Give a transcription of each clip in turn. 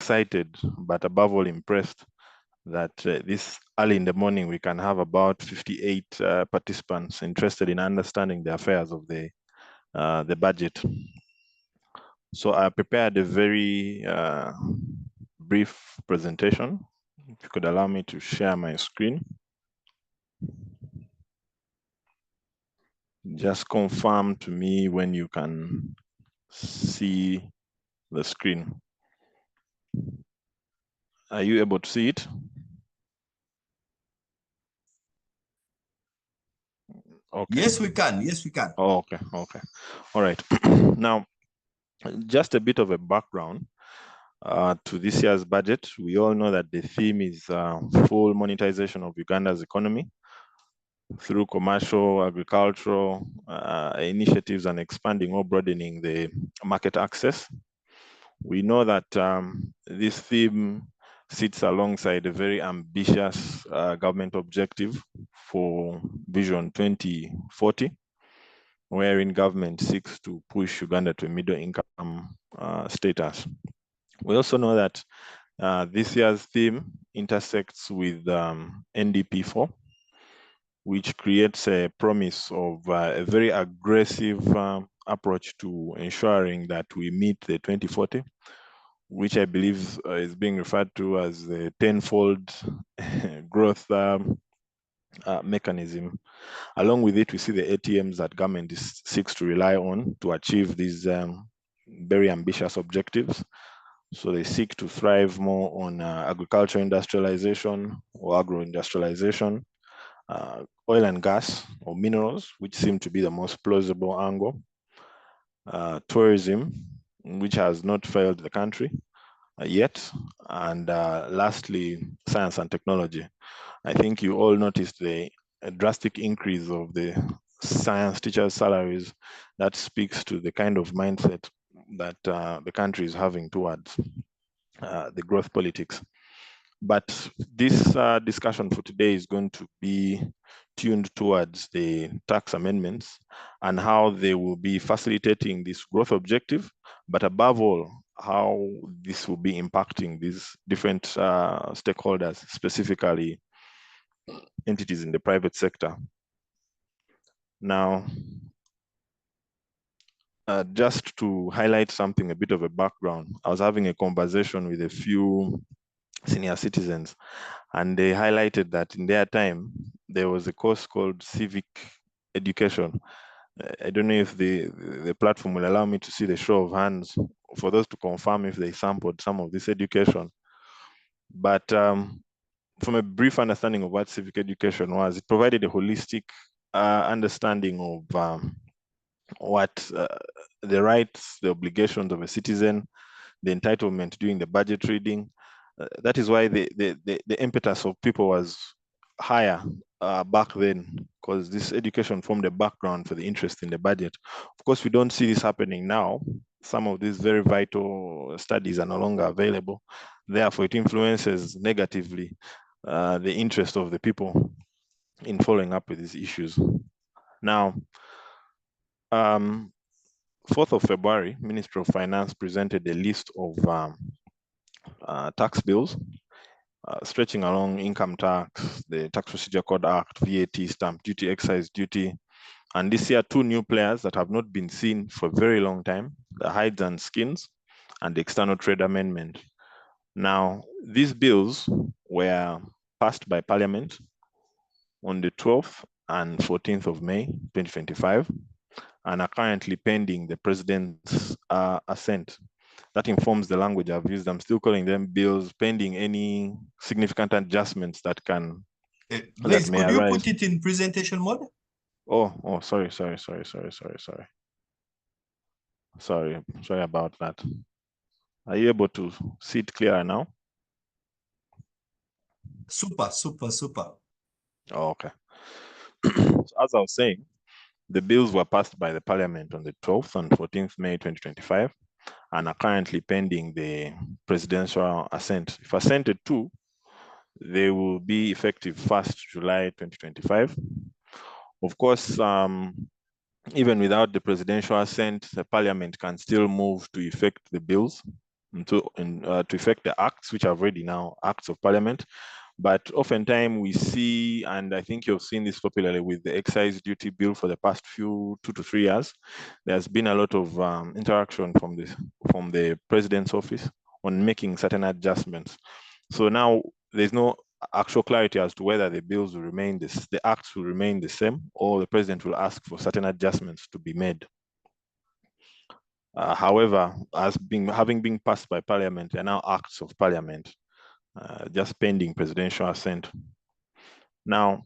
excited, but above all impressed that this early in the morning we can have about 58 participants interested in understanding the affairs of the budget. So I prepared a very brief presentation. If you could allow me to share my screen. Just confirm to me when you can see the screen. Are you able to see it? Okay. Yes, we can. Yes, we can. Oh, okay. Okay. All right. Now, just a bit of a background to this year's budget. We all know that the theme is full monetization of Uganda's economy through commercial, agricultural initiatives and expanding or broadening the market access. We know that this theme sits alongside a very ambitious government objective for Vision 2040, wherein government seeks to push Uganda to a middle income status. We also know that this year's theme intersects with NDP4, which creates a promise of a very aggressive approach to ensuring that we meet the 2040, which I believe is being referred to as the tenfold growth mechanism. Along with it, we see the ATMs that government seeks to rely on to achieve these very ambitious objectives. So they seek to thrive more on agricultural industrialization or agro-industrialization, oil and gas or minerals, which seem to be the most plausible angle, tourism, which has not failed the country yet, and lastly, science and technology. I think you all noticed the drastic increase of the science teachers' salaries. That speaks to the kind of mindset that the country is having towards the growth politics. But this discussion for today is going to be tuned towards the tax amendments and how they will be facilitating this growth objective, but above all, how this will be impacting these different stakeholders, specifically entities in the private sector. Now, just to highlight something, a bit of a background, I was having a conversation with a few senior citizens, and they highlighted that in their time, there was a course called civic education. I don't know if the platform will allow me to see the show of hands for those to confirm if they sampled some of this education. But from a brief understanding of what civic education was, it provided a holistic understanding of what the rights, the obligations of a citizen, the entitlement during the budget reading. That is why the impetus of people was higher back then, because this education formed a background for the interest in the budget. Of course, we don't see this happening now. Some of these very vital studies are no longer available. Therefore, it influences negatively the interest of the people in following up with these issues. Now, 4th of February, Ministry of Finance presented a list of tax bills stretching along income tax, the Tax Procedure Code Act, VAT, stamp duty, excise duty, and this year 2 new players that have not been seen for a very long time, the hides and skins and the external trade amendment. Now, these bills were passed by Parliament on the 12th and 14th of May, 2025, and are currently pending the President's assent. That informs the language I've used. I'm still calling them bills pending any significant adjustments that can Blaise, that may could you arise. put it in presentation mode? Oh, sorry about that. Are you able to see it clearer now? Super. Oh, okay. So as I was saying, the bills were passed by the Parliament on the 12th and 14th May 2025 and are currently pending the presidential assent. If assented to, they will be effective 1st July 2025. Of course, even without the presidential assent, the Parliament can still move to effect the bills to effect the acts, which are already now acts of parliament. But oftentimes we see, and I think you've seen this popularly with the excise duty bill for the past 2 to 3 years, there's been a lot of interaction from the president's office on making certain adjustments. So now there's no actual clarity as to whether the bills will remain the acts will remain the same, or the president will ask for certain adjustments to be made. However, having been passed by parliament, they are now acts of parliament, just pending presidential assent. Now,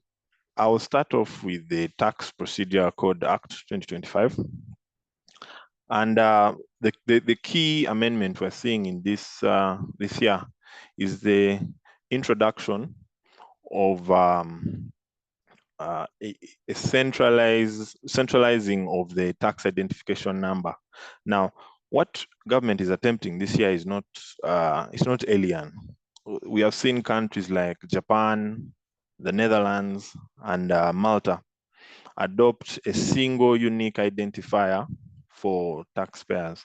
I will start off with the Tax Procedure Code Act 2025. And the key amendment we're seeing in this year is the introduction of a centralizing of the tax identification number. Now, what government is attempting this year is not alien. We have seen countries like Japan, the Netherlands, and Malta adopt a single unique identifier for taxpayers.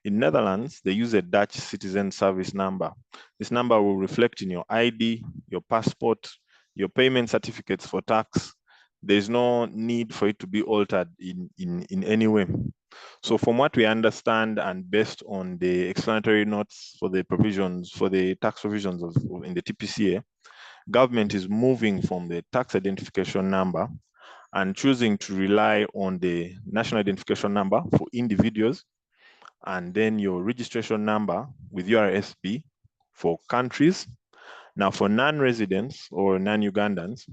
In Netherlands, they use a Dutch citizen service number. This number will reflect in your ID, your passport, your payment certificates for tax. There's no need for it to be altered in any way. So from what we understand, and based on the explanatory notes for the provisions, for the tax provisions in the TPCA, government is moving from the tax identification number and choosing to rely on the national identification number for individuals, and then your registration number with URSB for countries. Now, for non-residents or non-Ugandans,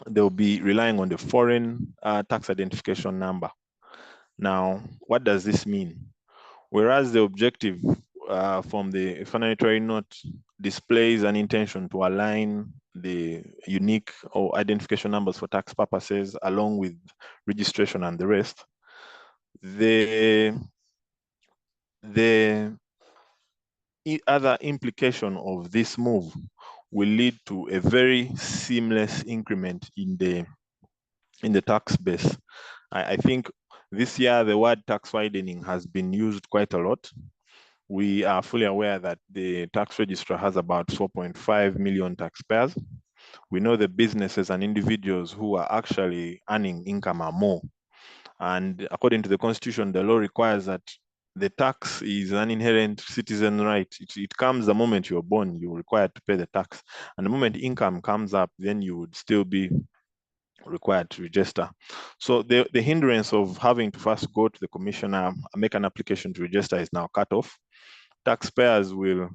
they'll be relying on the foreign tax identification number. Now, what does this mean? Whereas the objective from the explanatory note displays an intention to align the unique or identification numbers for tax purposes along with registration and the rest, the other implication of this move will lead to a very seamless increment in the tax base. I think this year the word tax widening has been used quite a lot. We are fully aware that the tax register has about 4.5 million taxpayers. We know the businesses and individuals who are actually earning income are more. And according to the Constitution, the law requires that the tax is an inherent citizen right. It comes the moment you're born, you're required to pay the tax. And the moment income comes up, then you would still be required to register. So the hindrance of having to first go to the commissioner, make an application to register is now cut off. Taxpayers will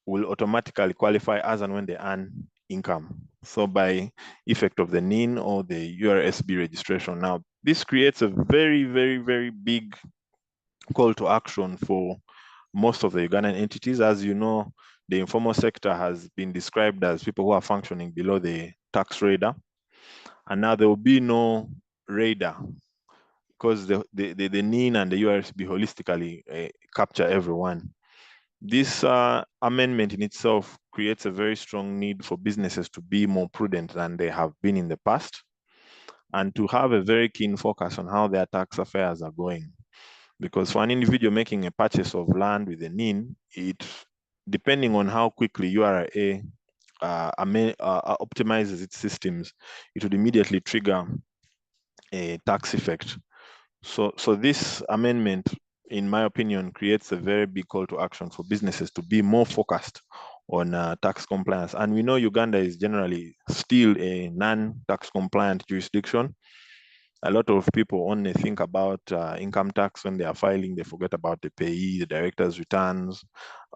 automatically qualify as and when they earn income. So by effect of the NIN or the URSB registration. Now, this creates a very, very, very big call to action for most of the Ugandan entities. As you know, the informal sector has been described as people who are functioning below the tax radar. And now there will be no radar because the NIN and the URSB holistically capture everyone. This amendment in itself creates a very strong need for businesses to be more prudent than they have been in the past, and to have a very keen focus on how their tax affairs are going. Because for an individual making a purchase of land with a NIN, depending on how quickly URA optimizes its systems, it would immediately trigger a tax effect. So this amendment, in my opinion, creates a very big call to action for businesses to be more focused on tax compliance. And we know Uganda is generally still a non-tax compliant jurisdiction. A lot of people only think about income tax when they are filing. They forget about the payee, the director's returns,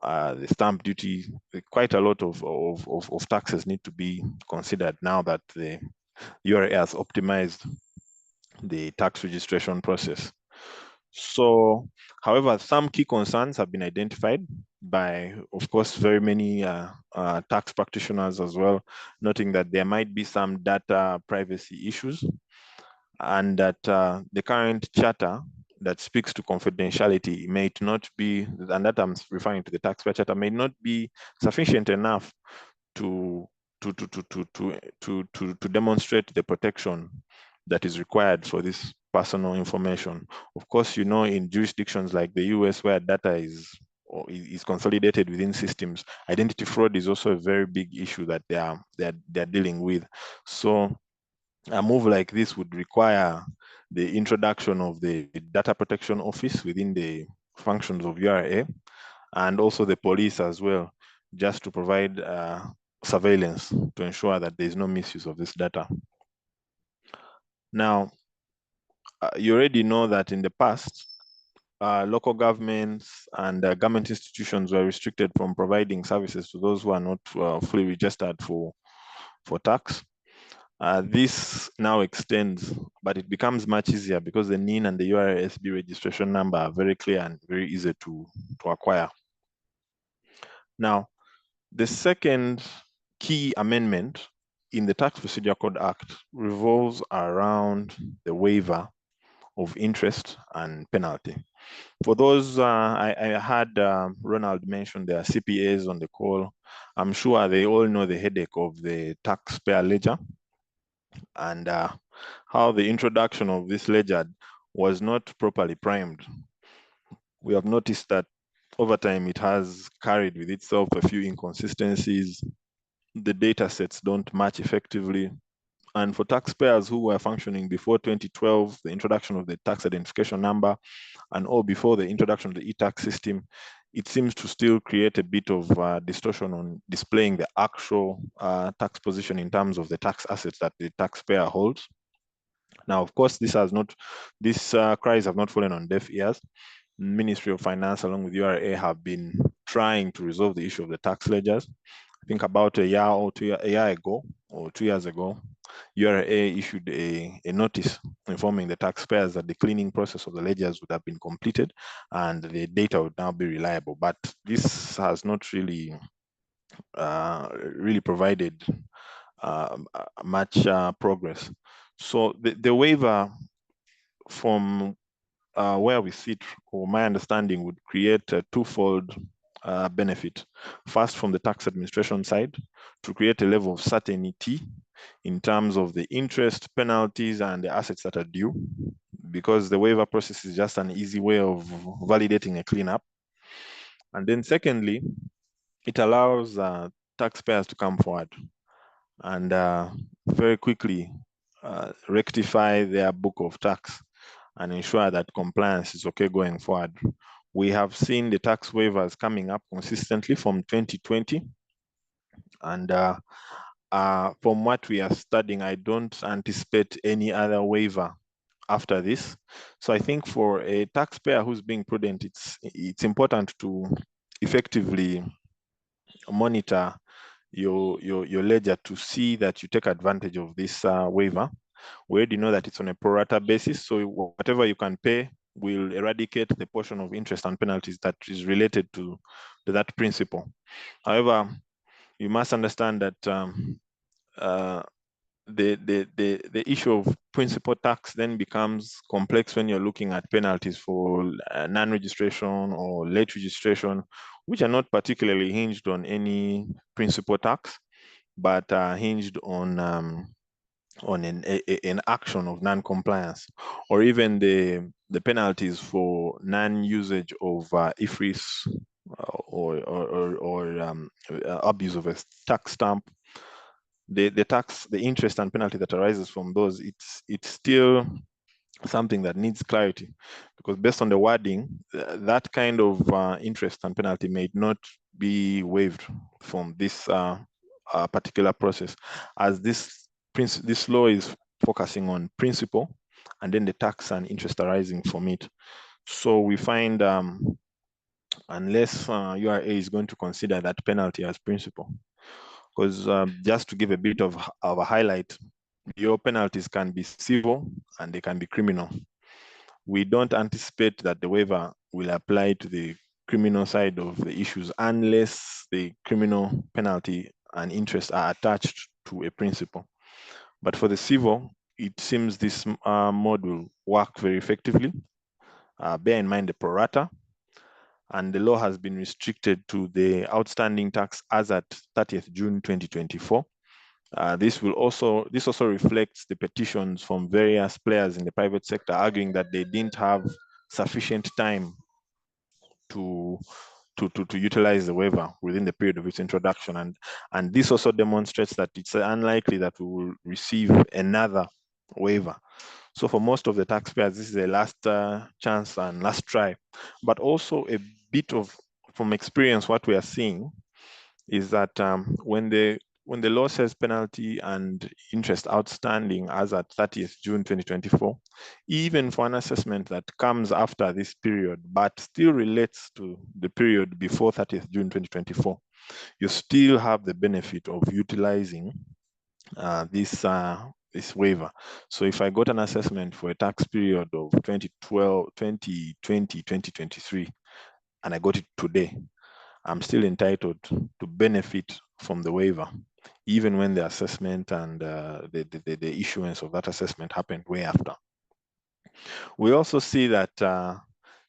the stamp duty. Quite a lot of taxes need to be considered now that the URA has optimized the tax registration process. So, however, some key concerns have been identified by, of course, very many tax practitioners as well, noting that there might be some data privacy issues, and that the current charter that speaks to confidentiality may not be, and that I'm referring to the taxpayer charter, may not be sufficient enough to demonstrate the protection that is required for this personal information. Of course, you know, in jurisdictions like the US where data is or is consolidated within systems. Identity fraud is also a very big issue that they're dealing with. So a move like this would require the introduction of the data protection office within the functions of URA, and also the police as well, just to provide surveillance to ensure that there is no misuse of this data. Now, you already know that in the past, local governments and government institutions were restricted from providing services to those who are not fully registered for tax. This now extends, but it becomes much easier because the NIN and the URSB registration number are very clear and very easy to acquire. Now, the second key amendment in the Tax Procedure Code Act revolves around the waiver of interest and penalty. For those, I had Ronald mention there are CPAs on the call. I'm sure they all know the headache of the taxpayer ledger and how the introduction of this ledger was not properly primed. We have noticed that over time it has carried with itself a few inconsistencies. The data sets don't match effectively. And for taxpayers who were functioning before 2012, the introduction of the tax identification number, and or before the introduction of the e-tax system, it seems to still create a bit of distortion on displaying the actual tax position in terms of the tax assets that the taxpayer holds. Now, of course, these cries have not fallen on deaf ears. Ministry of Finance, along with URA, have been trying to resolve the issue of the tax ledgers. I think about a year ago or 2 years ago, URA issued a notice informing the taxpayers that the cleaning process of the ledgers would have been completed and the data would now be reliable. But this has not really provided much progress. So the waiver from where we sit, or my understanding, would create a twofold benefit. First, from the tax administration side, to create a level of certainty in terms of the interest, penalties, and the assets that are due, because the waiver process is just an easy way of validating a cleanup. And then secondly, it allows taxpayers to come forward and very quickly rectify their book of tax and ensure that compliance is okay going forward. We have seen the tax waivers coming up consistently from 2020. And from what we are studying, I don't anticipate any other waiver after this. So I think for a taxpayer who's being prudent, it's important to effectively monitor your ledger to see that you take advantage of this waiver. We already know that it's on a pro rata basis, so whatever you can pay will eradicate the portion of interest and penalties that is related to that principle. However, you must understand that the issue of principal tax then becomes complex when you're looking at penalties for non-registration or late registration, which are not particularly hinged on any principal tax, but are hinged on an action of non-compliance, or even the penalties for non-usage of IFRIS or abuse of a tax stamp. The interest and penalty that arises from those, it's still something that needs clarity, because based on the wording, that kind of interest and penalty may not be waived from this particular process, as this law is focusing on principle and then the tax and interest arising from it. So we find unless URA is going to consider that penalty as principle, because just to give a bit of a highlight, your penalties can be civil and they can be criminal. We don't anticipate that the waiver will apply to the criminal side of the issues unless the criminal penalty and interest are attached to a principle. But for the civil, it seems this mode will work very effectively. Bear in mind the pro rata, and the law has been restricted to the outstanding tax as at 30th June 2024. This also reflects the petitions from various players in the private sector arguing that they didn't have sufficient time to to utilize the waiver within the period of its introduction. And this also demonstrates that it's unlikely that we will receive another waiver. So for most of the taxpayers, this is a last chance and last try. But also a bit of, from experience, what we are seeing is that when the law says penalty and interest outstanding as at 30th June 2024, even for an assessment that comes after this period, but still relates to the period before 30th June 2024, you still have the benefit of utilizing this waiver. So if I got an assessment for a tax period of 2012, 2020, 2023, and I got it today, I'm still entitled to benefit from the waiver, even when the assessment and the issuance of that assessment happened way after. We also see that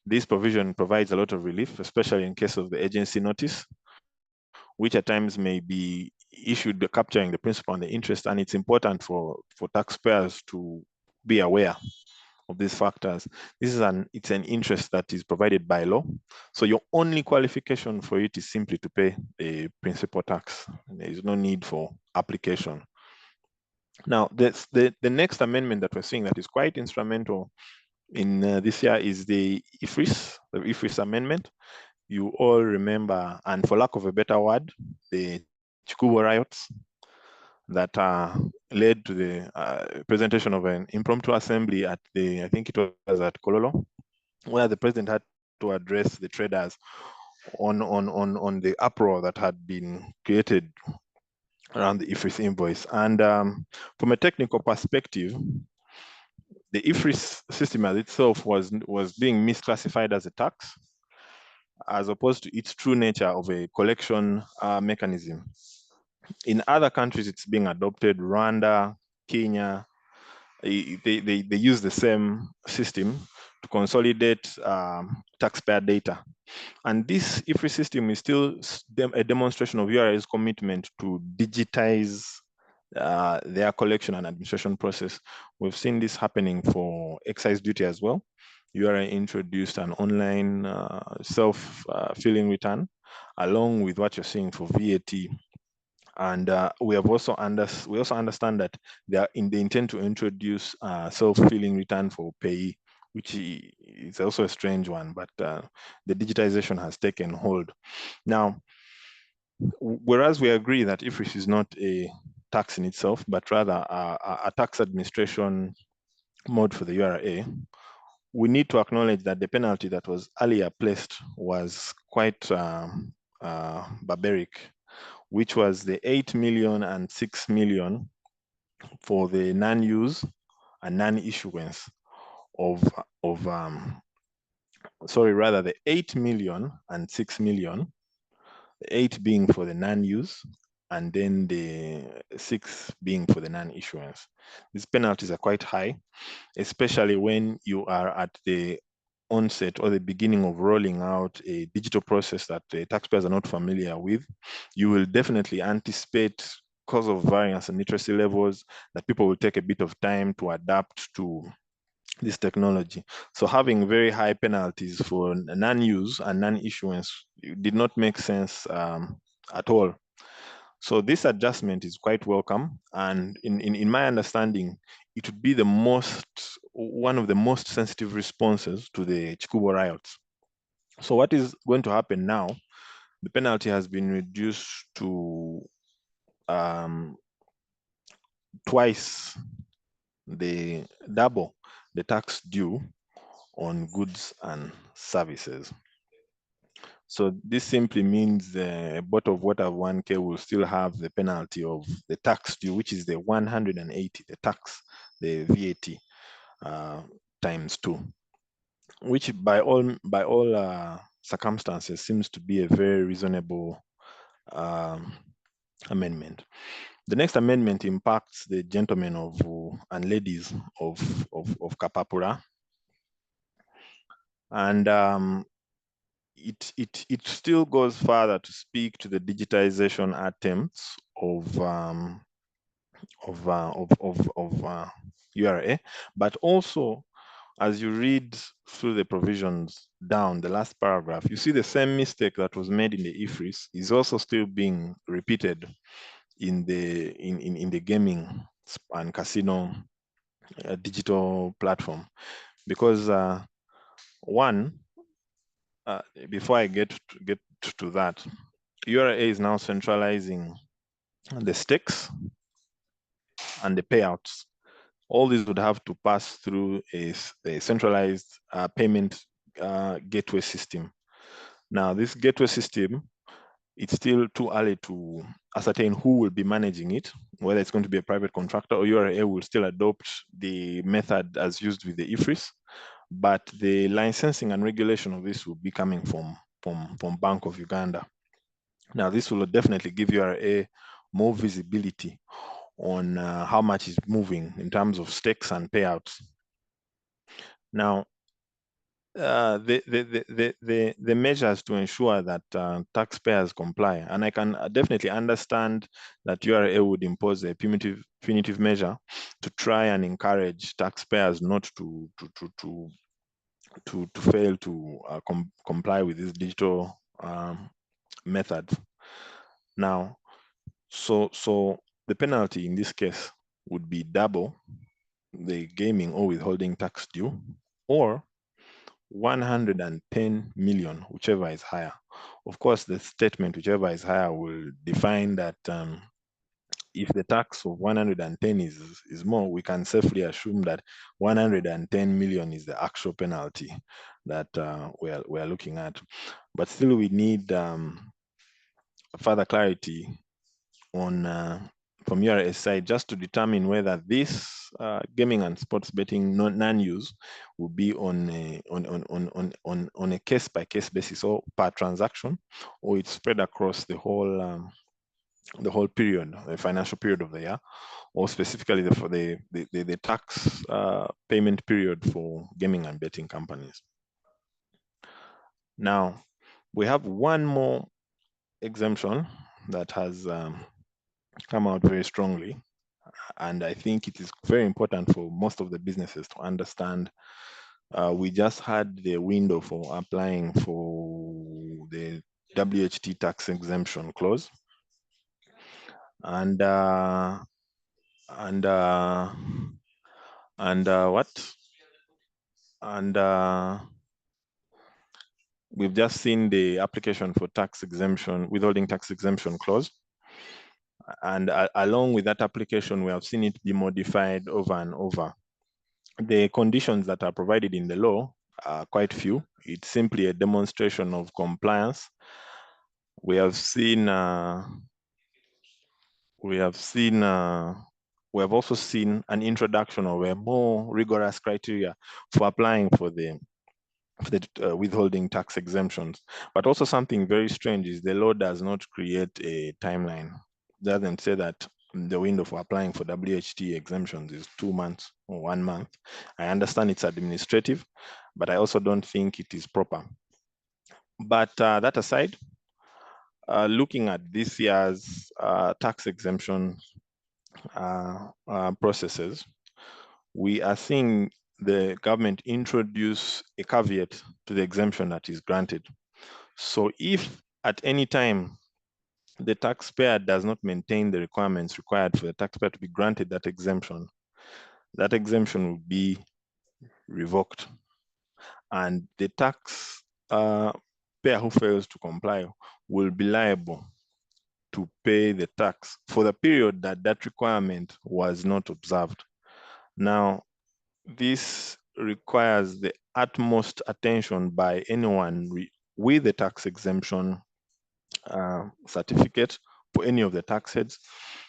this provision provides a lot of relief, especially in case of the agency notice, which at times may be issued capturing the principal and the interest, and it's important for taxpayers to be aware of these factors. It's an interest that is provided by law. So your only qualification for it is simply to pay a principal tax. There is no need for application. Now, the next amendment that we're seeing that is quite instrumental in this year is the IFRIS amendment. You all remember, and for lack of a better word, the Chikubo riots that led to the presentation of an impromptu assembly at I think it was at Kololo, where the president had to address the traders on the uproar that had been created around the IFRIS invoice. And from a technical perspective, the IFRIS system as itself was being misclassified as a tax, as opposed to its true nature of a collection mechanism. In other countries, it's being adopted. Rwanda, Kenya, they use the same system to consolidate taxpayer data. And this IFRIS system is still a demonstration of URA's commitment to digitize their collection and administration process. We've seen this happening for excise duty as well. URA introduced an online self-filling return, along with what you're seeing for VAT. And we also understand that they intend to introduce self-filling return for payee, which is also a strange one, but the digitization has taken hold. Now, whereas we agree that IFRIS is not a tax in itself, but rather a tax administration mode for the URA, we need to acknowledge that the penalty that was earlier placed was quite barbaric, which was the 8 million and 6 million for the non-use and non-issuance the 8 million and 6 million, the 8 being for the non-use and then the 6 being for the non-issuance. These penalties are quite high, especially when you are at the onset or the beginning of rolling out a digital process that the taxpayers are not familiar with. You will definitely anticipate, because of variance and literacy levels, that people will take a bit of time to adapt to this technology. So having very high penalties for non-use and non-issuance did not make sense at all. So this adjustment is quite welcome, and in my understanding, it would be one of the most sensitive responses to the Chikubo riots. So what is going to happen now? The penalty has been reduced to twice double the tax due on goods and services. So this simply means a bottle of water of 1K will still have the penalty of the tax due, which is the 180, the tax, the VAT times 2, which by all circumstances seems to be a very reasonable amendment. The next amendment impacts the gentlemen and ladies of Kapapura, and it still goes further to speak to the digitization attempts of URA, but also as you read through the provisions down the last paragraph, you see the same mistake that was made in the IFRIS is also still being repeated in the gaming and casino digital platform. Because one, before I get to that, URA is now centralizing the stakes and the payouts. All these would have to pass through a centralized payment gateway system. Now, this gateway system, it's still too early to ascertain who will be managing it, whether it's going to be a private contractor or URA will still adopt the method as used with the IFRIS, but the licensing and regulation of this will be coming from Bank of Uganda. Now, this will definitely give URA more visibility on how much is moving in terms of stakes and payouts. Now, the measures to ensure that taxpayers comply, and I can definitely understand that URA would impose a punitive measure to try and encourage taxpayers not to fail to comply with these digital methods. Now, so the penalty in this case would be double the gaming or withholding tax due, or 110 million, whichever is higher. Of course, the statement, whichever is higher, will define that if the tax of 110 is more, we can safely assume that 110 million is the actual penalty that we are looking at. But still, we need further clarity on from URA's side, just to determine whether this gaming and sports betting non-use will be on a case-by-case basis or per transaction, or it's spread across the whole period, the financial period of the year, or specifically for the tax payment period for gaming and betting companies. Now, we have one more exemption that has come out very strongly, and I think it is very important for most of the businesses to understand. We just had the window for applying for the WHT tax exemption clause, and we've just seen the application for tax exemption, withholding tax exemption clause. And along with that application, we have seen it be modified over and over. The conditions that are provided in the law are quite few. It's simply a demonstration of compliance. We have also seen an introduction of a more rigorous criteria for applying for the withholding tax exemptions. But also something very strange is the law does not create a timeline. It doesn't say that the window for applying for WHT exemptions is 2 months or 1 month. I understand it's administrative, but I also don't think it is proper. But that aside, looking at this year's tax exemption processes, we are seeing the government introduce a caveat to the exemption that is granted. So if at any time the taxpayer does not maintain the requirements required for the taxpayer to be granted that exemption will be revoked. And the taxpayer who fails to comply will be liable to pay the tax for the period that that requirement was not observed. Now, this requires the utmost attention by anyone with a tax exemption certificate for any of the tax heads,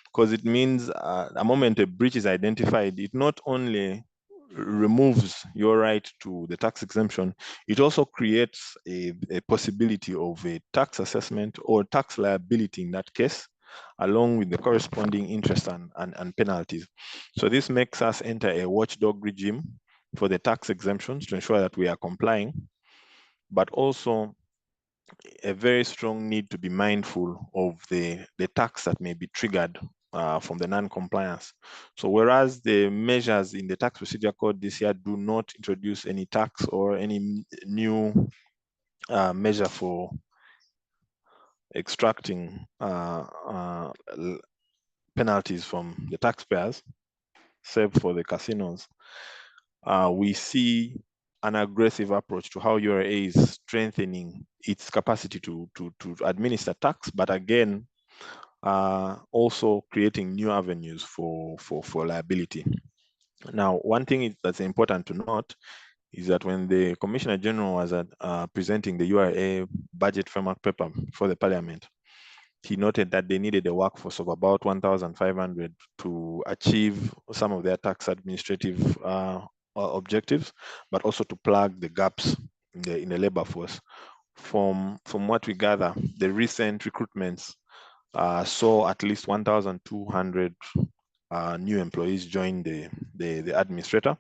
because it means the moment a breach is identified, it not only removes your right to the tax exemption, it also creates a possibility of a tax assessment or tax liability in that case, along with the corresponding interest and penalties. So this makes us enter a watchdog regime for the tax exemptions to ensure that we are complying, but also a very strong need to be mindful of the tax that may be triggered from the non-compliance. So whereas the measures in the tax procedure code this year do not introduce any tax or any new measure for extracting penalties from the taxpayers, save for the casinos, we see an aggressive approach to how URA is strengthening its capacity to administer tax, but again, also creating new avenues for liability. Now, one thing that's important to note is that when the Commissioner General was presenting the URA budget framework paper for the Parliament, he noted that they needed a workforce of about 1,500 to achieve some of their tax administrative objectives, but also to plug the gaps in the labor force. From what we gather, the recent recruitments saw at least 1,200 new employees join the administrator.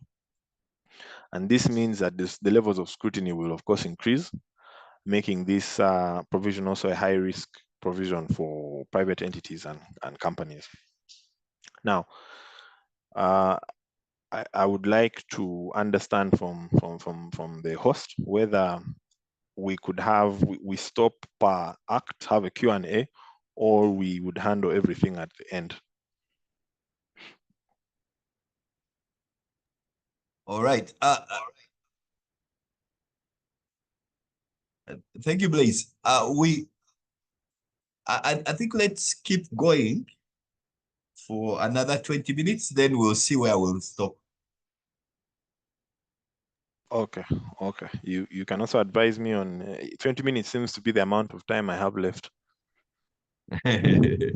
And this means that the levels of scrutiny will, of course, increase, making this provision also a high risk provision for private entities and companies. Now, I would like to understand from the host whether we could have, we stop per act, have a Q&A, or we would handle everything at the end. All right. Thank you, Blaise. I think let's keep going for another 20 minutes, then we'll see where we'll stop. Okay. You can also advise me on 20 minutes seems to be the amount of time I have left. I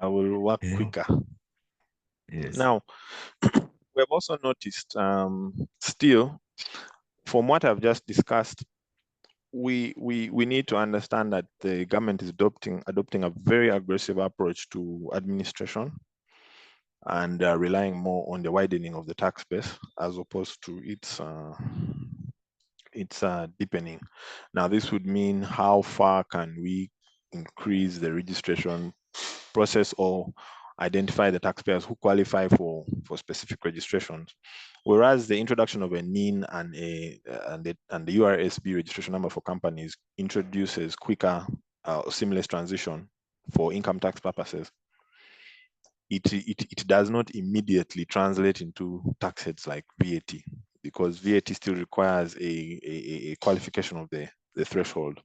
will work quicker. Yes. Now, we have also noticed still, from what I've just discussed, we need to understand that the government is adopting a very aggressive approach to administration and relying more on the widening of the tax base as opposed to its deepening. Now, this would mean how far can we increase the registration process or identify the taxpayers who qualify for specific registrations. Whereas the introduction of a NIN and the URSB registration number for companies introduces quicker seamless transition for income tax purposes, it does not immediately translate into tax heads like VAT, because VAT still requires a qualification of the threshold.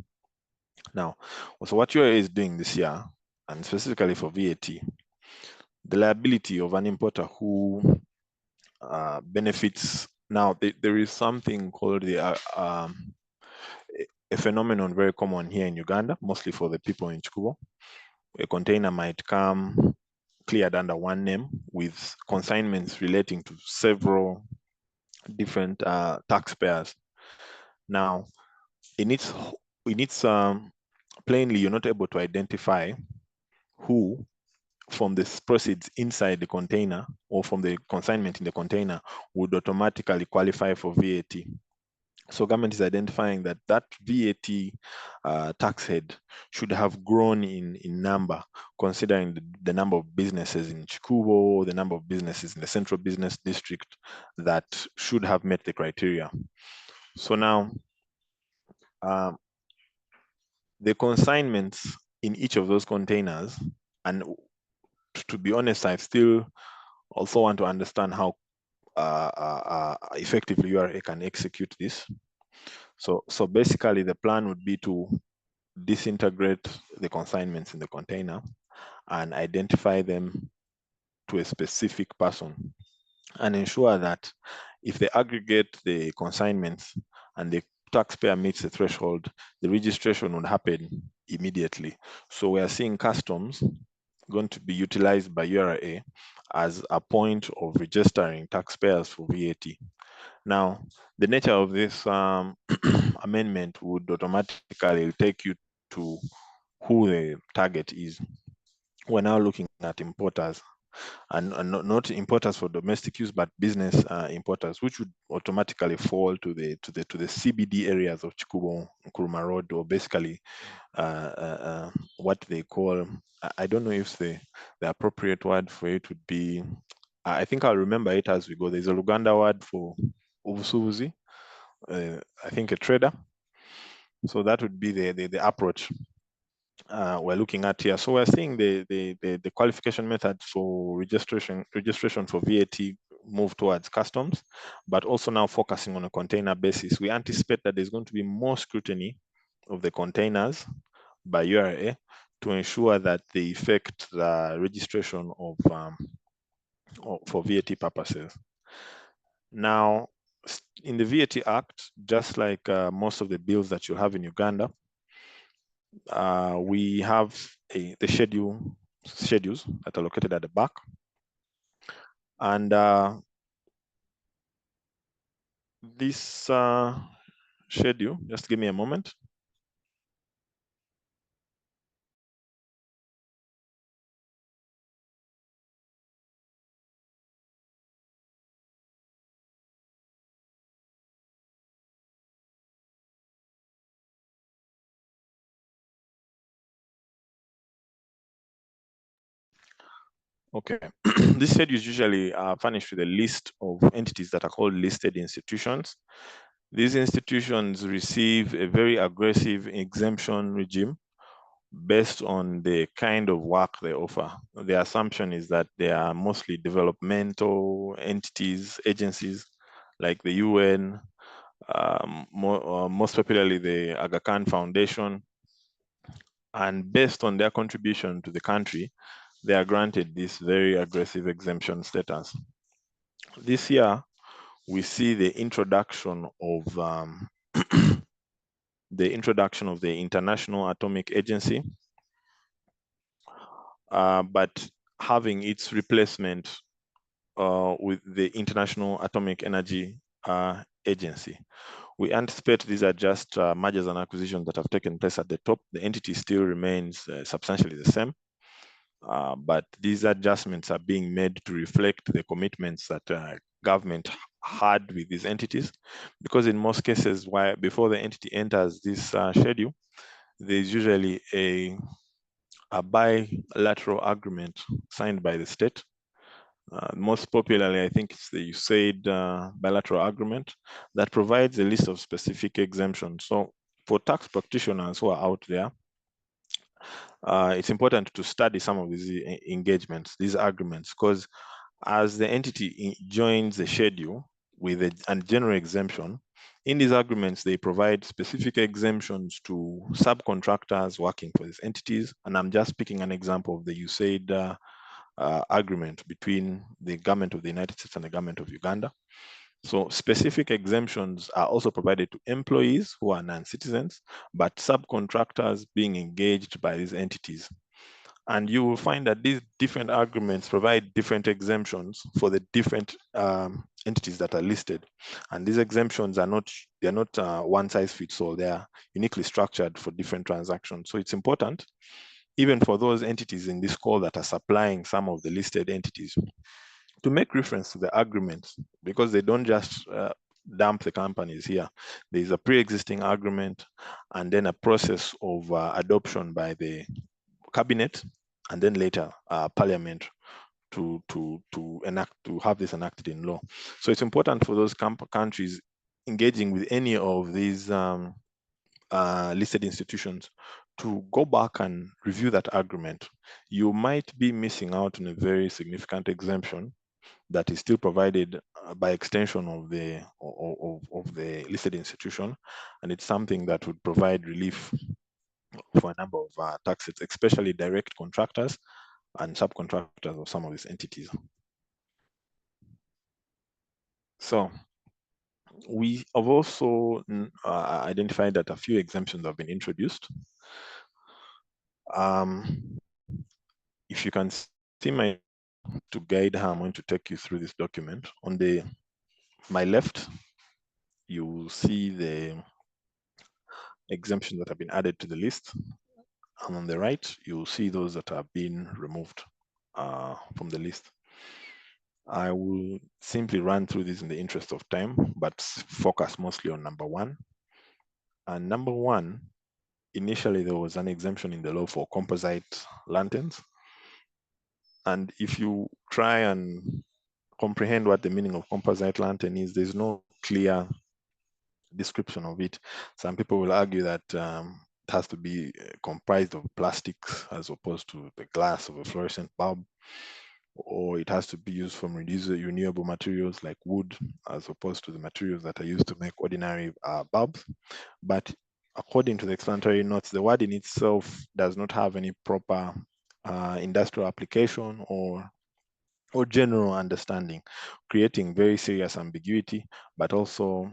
Now, so what URA is doing this year, and specifically for VAT, the liability of an importer who benefits. Now, there is something called a phenomenon very common here in Uganda, mostly for the people in Chikubo. A container might come cleared under one name with consignments relating to several different taxpayers. Now, in its plainly, you're not able to identify who from the proceeds inside the container or from the consignment in the container would automatically qualify for VAT. So government is identifying that VAT tax head should have grown in number, considering the number of businesses in Chikubo, the number of businesses in the central business district that should have met the criteria. So now, the consignments in each of those containers, and to be honest, I still also want to understand how effectively URA can execute this. So basically, the plan would be to disintegrate the consignments in the container and identify them to a specific person and ensure that if they aggregate the consignments and the taxpayer meets the threshold, the registration would happen immediately. So we are seeing customs going to be utilized by URA as a point of registering taxpayers for VAT. Now, the nature of this amendment would automatically take you to who the target is. We're now looking at importers and not importers for domestic use, but business importers, which would automatically fall to the CBD areas of Chikubo, Nkrumah Road, or basically what they call, I don't know if the appropriate word for it would be, I think I'll remember it as we go. There's a Luganda word for ubusubuzi, I think a trader. So that would be the approach we're looking at here. So we're seeing the qualification method for registration for VAT move towards customs, but also now focusing on a container basis. We anticipate that there's going to be more scrutiny of the containers by URA to ensure that they effect the registration of for VAT purposes. Now, in the VAT Act, just like most of the bills that you have in Uganda, we have the schedules that are located at the back. And this schedule, just give me a moment. Okay, this schedule is usually furnished with a list of entities that are called listed institutions. These institutions receive a very aggressive exemption regime based on the kind of work they offer. The assumption is that they are mostly developmental entities, agencies like the UN, most popularly the Aga Khan Foundation. And based on their contribution to the country, they are granted this very aggressive exemption status. This year, we see the introduction of the International Atomic Agency, but having its replacement with the International Atomic Energy Agency. We anticipate these are just mergers and acquisitions that have taken place at the top. The entity still remains substantially the same, but these adjustments are being made to reflect the commitments that government had with these entities, because in most cases, before the entity enters this schedule, there's usually a bilateral agreement signed by the state. Most popularly, I think it's the USAID bilateral agreement that provides a list of specific exemptions. So for tax practitioners who are out there, it's important to study some of these engagements, these agreements, because as the entity joins the schedule with a general exemption, in these agreements, they provide specific exemptions to subcontractors working for these entities. And I'm just picking an example of the USAID agreement between the government of the United States and the government of Uganda. So specific exemptions are also provided to employees who are non-citizens, but subcontractors being engaged by these entities. And you will find that these different agreements provide different exemptions for the different entities that are listed. And these exemptions are not one size fits all. They are uniquely structured for different transactions. So it's important, even for those entities in this call that are supplying some of the listed entities, to make reference to the agreements, because they don't just dump the companies here. There's a pre-existing agreement and then a process of adoption by the cabinet and then later parliament to have this enacted in law. So it's important for those countries engaging with any of these listed institutions to go back and review that agreement. You might be missing out on a very significant exemption that is still provided by extension of the listed institution, and it's something that would provide relief for a number of taxes, especially direct contractors and subcontractors of some of these entities. So we have also identified that a few exemptions have been introduced. If you can see my to guide how I'm going to take you through this document, on my left, you will see the exemptions that have been added to the list. And on the right, you'll see those that have been removed. from the list. I will simply run through this in the interest of time, but focus mostly on number one. And number one, initially there was an exemption in the law for composite lanterns. And if you try and comprehend what the meaning of composite lantern is, there's no clear description of it. Some people will argue that it has to be comprised of plastics as opposed to the glass of a fluorescent bulb, or it has to be used from renewable materials like wood as opposed to the materials that are used to make ordinary bulbs. But according to the explanatory notes, the word in itself does not have any proper industrial application or general understanding, creating very serious ambiguity, but also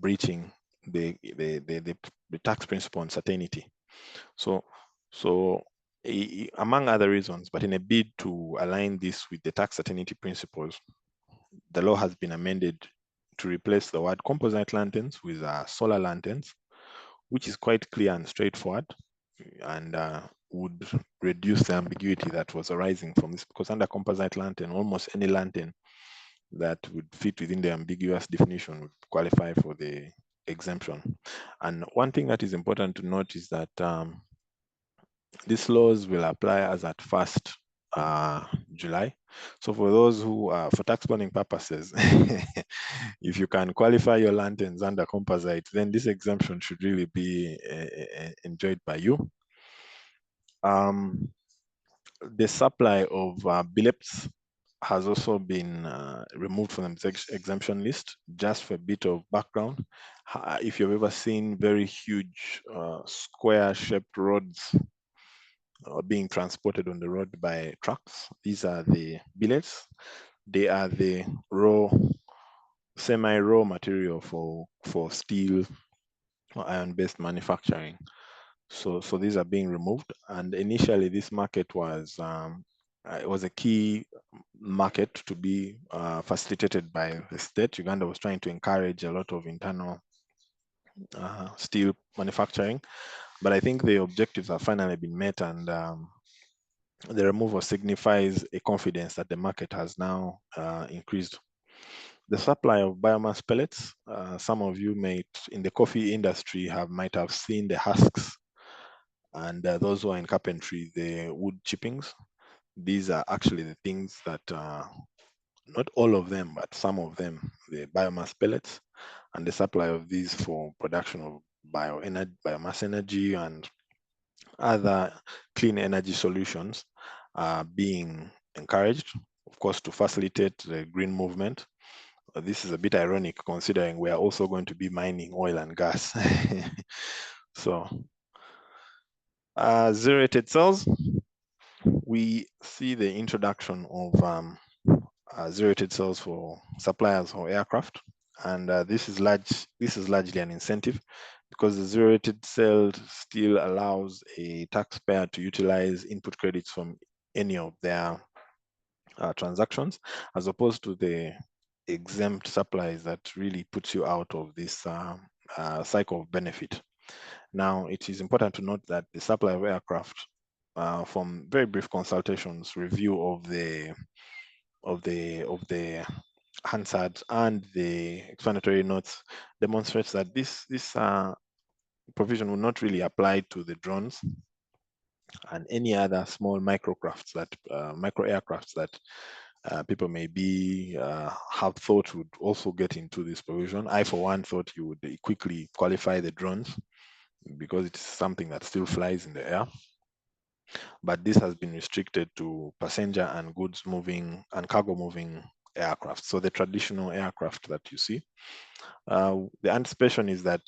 breaching the tax principle on certainty. So among other reasons, but in a bid to align this with the tax certainty principles, the law has been amended to replace the word composite lanterns with solar lanterns, which is quite clear and straightforward, and would reduce the ambiguity that was arising from this, because under composite lantern, almost any lantern that would fit within the ambiguous definition would qualify for the exemption. And one thing that is important to note is that these laws will apply as at 1st July. So for those who are, for tax planning purposes, if you can qualify your lanterns under composite, then this exemption should really be enjoyed by you. The supply of billets has also been removed from the exemption list. Just for a bit of background, if you've ever seen very huge square-shaped roads being transported on the road by trucks, these are the billets. They are the raw, semi-raw material for steel or iron-based manufacturing. So these are being removed. And initially, this market was it was a key market to be facilitated by the state. Uganda was trying to encourage a lot of internal steel manufacturing, but I think the objectives have finally been met, and the removal signifies a confidence that the market has now increased. The supply of biomass pellets, some of you in the coffee industry might have seen the husks, and those who are in carpentry, the wood chippings. These are actually the things that, not all of them, but some of them, the biomass pellets, and the supply of these for production of biomass energy and other clean energy solutions are being encouraged, of course, to facilitate the green movement. This is a bit ironic considering we are also going to be mining oil and gas. So, zero-rated cells, we see the introduction of zero-rated cells for suppliers or aircraft, and this is largely an incentive, because the zero-rated cell still allows a taxpayer to utilize input credits from any of their transactions, as opposed to the exempt supplies that really puts you out of this cycle of benefit. Now, it is important to note that the supply of aircraft, from very brief consultations, review of the Hansard and the explanatory notes, demonstrates that this provision will not really apply to the drones and any other small micro aircrafts that people maybe have thought would also get into this provision. I, for one, thought you would quickly qualify the drones because it's something that still flies in the air. But this has been restricted to passenger and goods moving and cargo moving aircraft. So the traditional aircraft that you see. The anticipation is that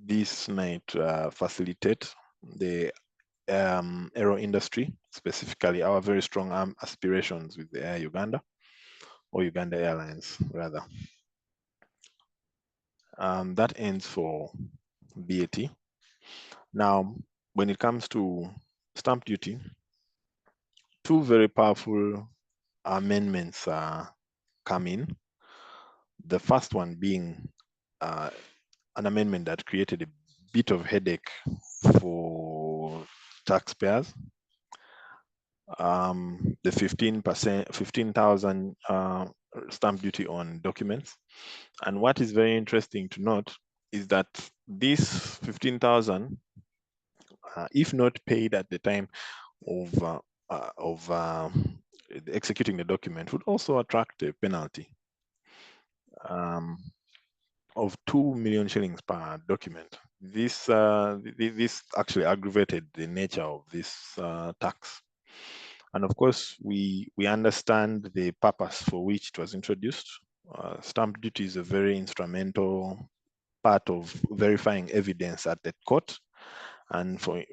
this might facilitate the aero industry, specifically our very strong aspirations with the Air Uganda, or Uganda Airlines, rather. That ends for BAT. Now, when it comes to stamp duty, two very powerful amendments come in. The first one being an amendment that created a bit of headache for taxpayers. the 15,000 stamp duty on documents. And what is very interesting to note is that this 15,000, if not paid at the time of executing the document, would also attract a penalty of 2 million shillings per document. This actually aggravated the nature of this tax. And of course, we understand the purpose for which it was introduced. Stamp duty is a very instrumental part of verifying evidence at the court. And for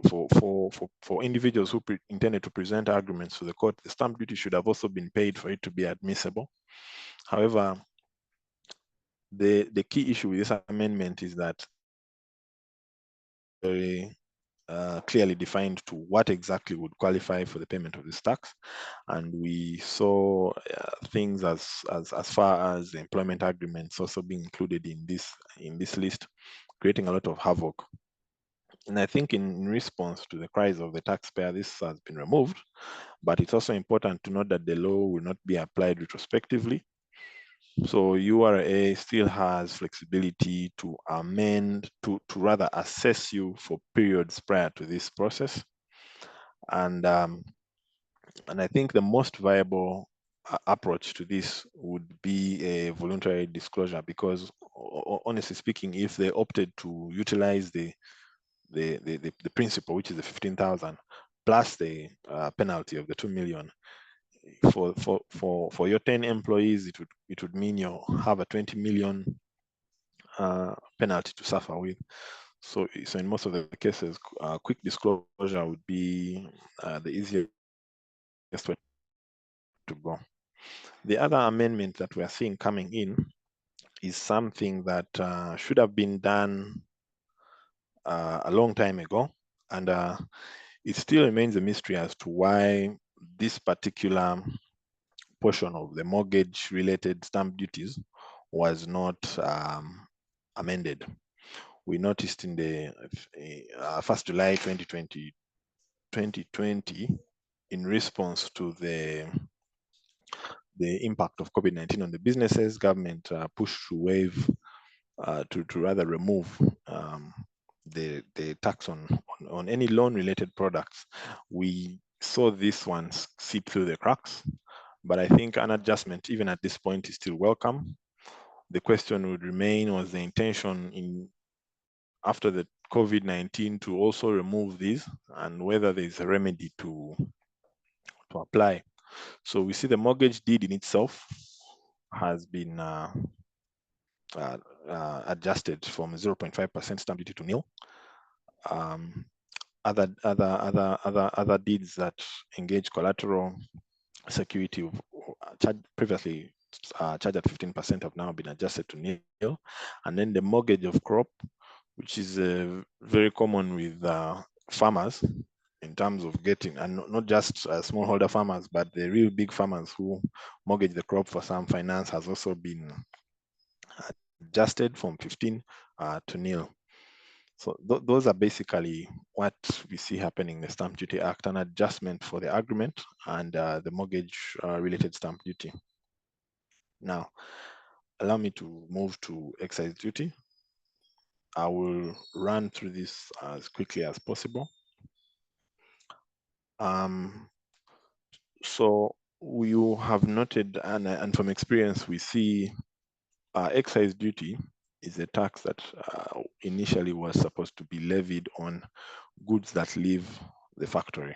individuals who intended to present arguments to the court, the stamp duty should have also been paid for it to be admissible. However, the key issue with this amendment is that very clearly defined to what exactly would qualify for the payment of this tax. And we saw things as far as the employment agreements also being included in this list, creating a lot of havoc. And I think in response to the cries of the taxpayer, this has been removed, but it's also important to note that the law will not be applied retrospectively. So URA still has flexibility to amend, to rather assess you for periods prior to this process. And I think the most viable approach to this would be a voluntary disclosure, because honestly speaking, if they opted to utilize the principle, which is the 15,000 plus the penalty of the 2 million, for your 10 employees, it would mean you have a 20 million penalty to suffer with. So in most of the cases, quick disclosure would be the easiest way to go. The other amendment that we are seeing coming in is something that should have been done a long time ago, and it still remains a mystery as to why this particular portion of the mortgage-related stamp duties was not amended. We noticed in the 1st July 2020, in response to the impact of COVID-19 on the businesses, government pushed to waive, to rather remove the tax on any loan-related products. We saw this one seep through the cracks, but I think an adjustment, even at this point, is still welcome. The question would remain, was the intention after the COVID-19 to also remove these, and whether there's a remedy to apply. So we see the mortgage deed in itself has been adjusted from 0.5% stamp duty to nil. Other deeds that engage collateral security previously charged at 15% have now been adjusted to nil. And then the mortgage of crop, which is very common with farmers in terms of getting, and not just smallholder farmers, but the real big farmers who mortgage the crop for some finance, has also been adjusted from 15 to nil. So those are basically what we see happening in the Stamp Duty Act, an adjustment for the agreement and the mortgage related stamp duty. Now, allow me to move to excise duty. I will run through this as quickly as possible. So you have noted, and from experience, we see excise duty is a tax that initially was supposed to be levied on goods that leave the factory.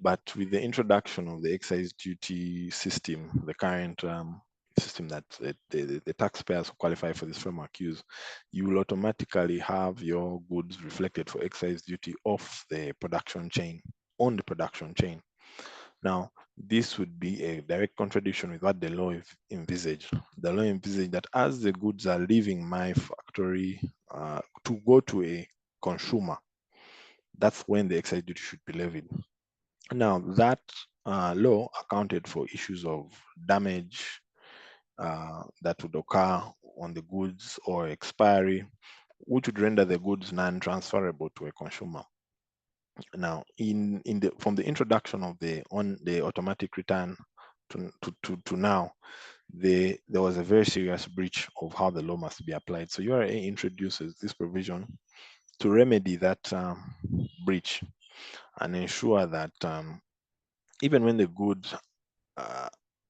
But with the introduction of the excise duty system, the current system that the taxpayers who qualify for this framework use, you will automatically have your goods reflected for excise duty off the production chain, on the production chain. Now, this would be a direct contradiction with what the law envisaged. The law envisaged that as the goods are leaving my factory to go to a consumer, that's when the excise duty should be levied. Now, that law accounted for issues of damage that would occur on the goods or expiry, which would render the goods non-transferable to a consumer. Now, from the introduction of the automatic return to now, there was a very serious breach of how the law must be applied. So URA introduces this provision to remedy that breach and ensure that even when the good,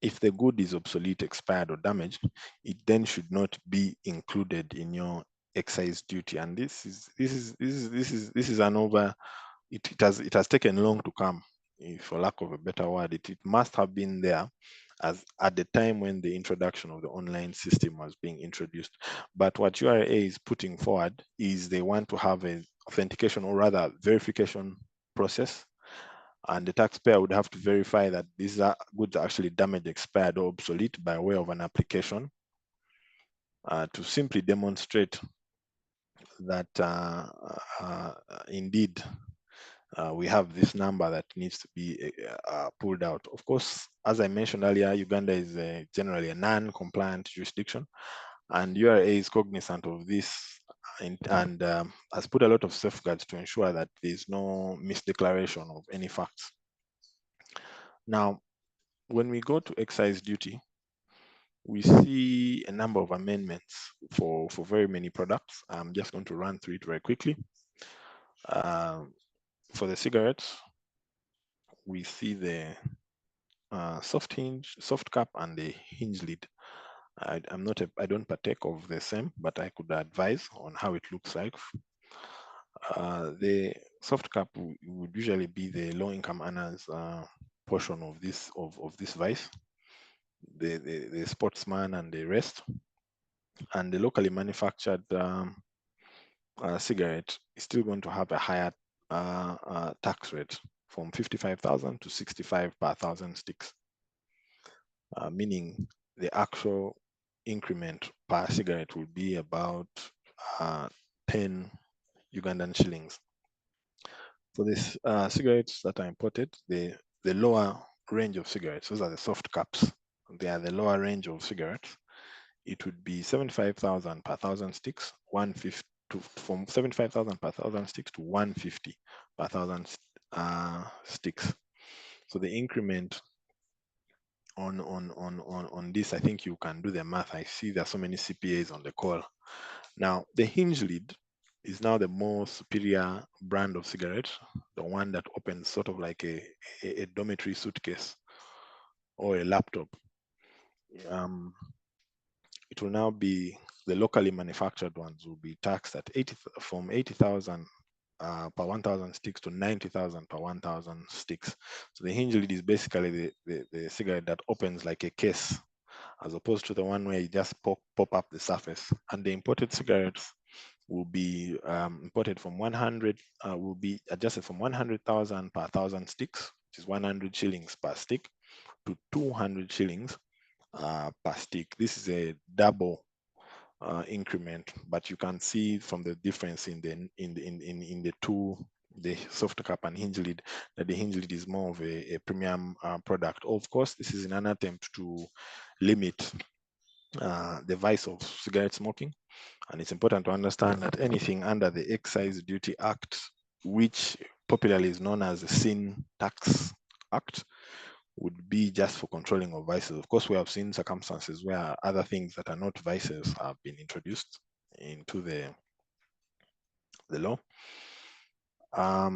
if the good is obsolete, expired, or damaged, it then should not be included in your excise duty. And this is an over. It has taken long to come, for lack of a better word. It must have been there as at the time when the introduction of the online system was being introduced. But what URA is putting forward is they want to have a authentication, or rather verification process, and the taxpayer would have to verify that these goods are actually damaged, expired, or obsolete by way of an application to simply demonstrate that indeed we have this number that needs to be pulled out. Of course, as I mentioned earlier, Uganda is generally a non-compliant jurisdiction, and URA is cognizant of this and has put a lot of safeguards to ensure that there's no misdeclaration of any facts. Now, when we go to excise duty, we see a number of amendments for very many products. I'm just going to run through it very quickly. For the cigarettes, we see the soft cap and the hinge lid. I don't partake of the same, but I could advise on how it looks like. The soft cap would usually be the low-income earners portion of this vice, the sportsman and the rest. And the locally manufactured cigarette is still going to have a higher tax rate from 55,000 to 65 per 1,000 sticks, meaning the actual increment per cigarette will be about 10 Ugandan shillings. For these cigarettes that are imported, the lower range of cigarettes, those are the soft caps, they are the lower range of cigarettes. It would be 75,000 per 1,000 sticks, 150 from 75,000 per 1,000 sticks to 150 per 1,000 sticks. So the increment on this, I think you can do the math. I see there are so many CPAs on the call. Now, the hinge lid is now the more superior brand of cigarettes, the one that opens sort of like a dormitory suitcase or a laptop. It will now be the locally manufactured ones will be taxed at from 80,000 per 1,000 sticks to 90,000 per 1,000 sticks. So the hinge lid is basically the cigarette that opens like a case, as opposed to the one where you just pop up the surface. And the imported cigarettes will be imported from 100, will be adjusted from 100,000 per 1,000 sticks, which is 100 shillings per stick, to 200 shillings per stick. This is a double increment, but you can see from the difference in the two, the soft cap and hinge lid, that the hinge lid is more of a premium product. Of course, this is in an attempt to limit the vice of cigarette smoking. And it's important to understand that anything under the Excise Duty Act, which popularly is known as the Sin Tax Act, would be just for controlling of vices. Of course, we have seen circumstances where other things that are not vices have been introduced into the law. I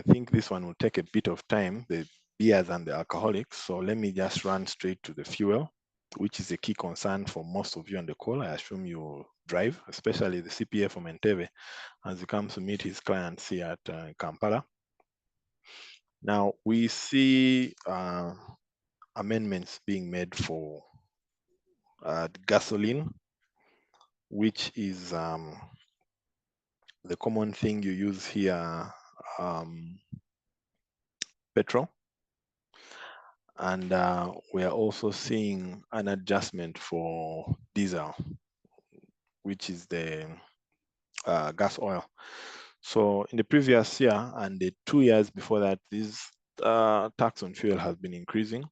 think this one will take a bit of time, the beers and the alcoholics. So let me just run straight to the fuel, which is a key concern for most of you on the call. I assume you drive, especially the CPA from Entebbe, as he comes to meet his clients here at Kampala. Now, we see amendments being made for gasoline, which is the common thing you use here, petrol. And we are also seeing an adjustment for diesel, which is the gas oil. So in the previous year and the 2 years before that, this tax on fuel has been increasing.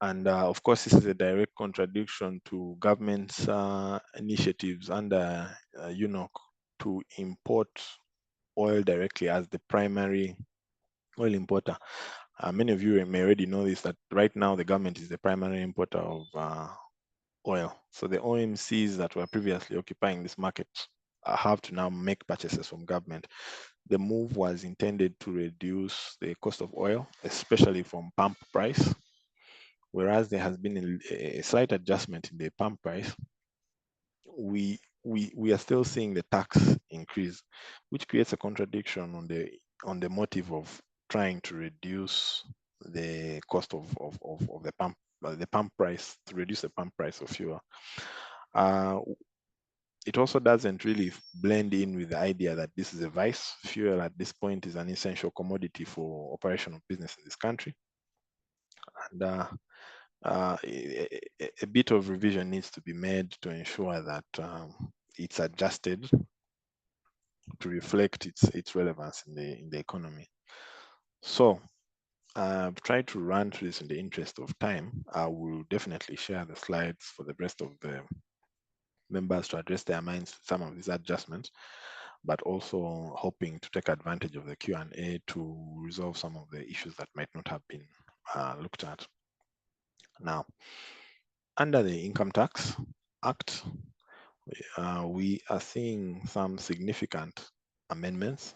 And of course, this is a direct contradiction to government's initiatives under UNOC to import oil directly as the primary oil importer. Many of you may already know this, that right now the government is the primary importer of oil. So the OMCs that were previously occupying this market have to now make purchases from government. The move was intended to reduce the cost of oil, especially from pump price, whereas there has been a slight adjustment in the pump price. We are still seeing the tax increase, which creates a contradiction on the motive of trying to reduce the cost of the pump price, to reduce the pump price of fuel. It also doesn't really blend in with the idea that this is a vice. Fuel at this point is an essential commodity for operation of business in this country. And a bit of revision needs to be made to ensure that it's adjusted to reflect its relevance in the economy. So I've tried to run through this in the interest of time. I will definitely share the slides for the rest of the members to address their minds to some of these adjustments, but also hoping to take advantage of the Q&A to resolve some of the issues that might not have been looked at. Now, under the Income Tax Act, we are seeing some significant amendments.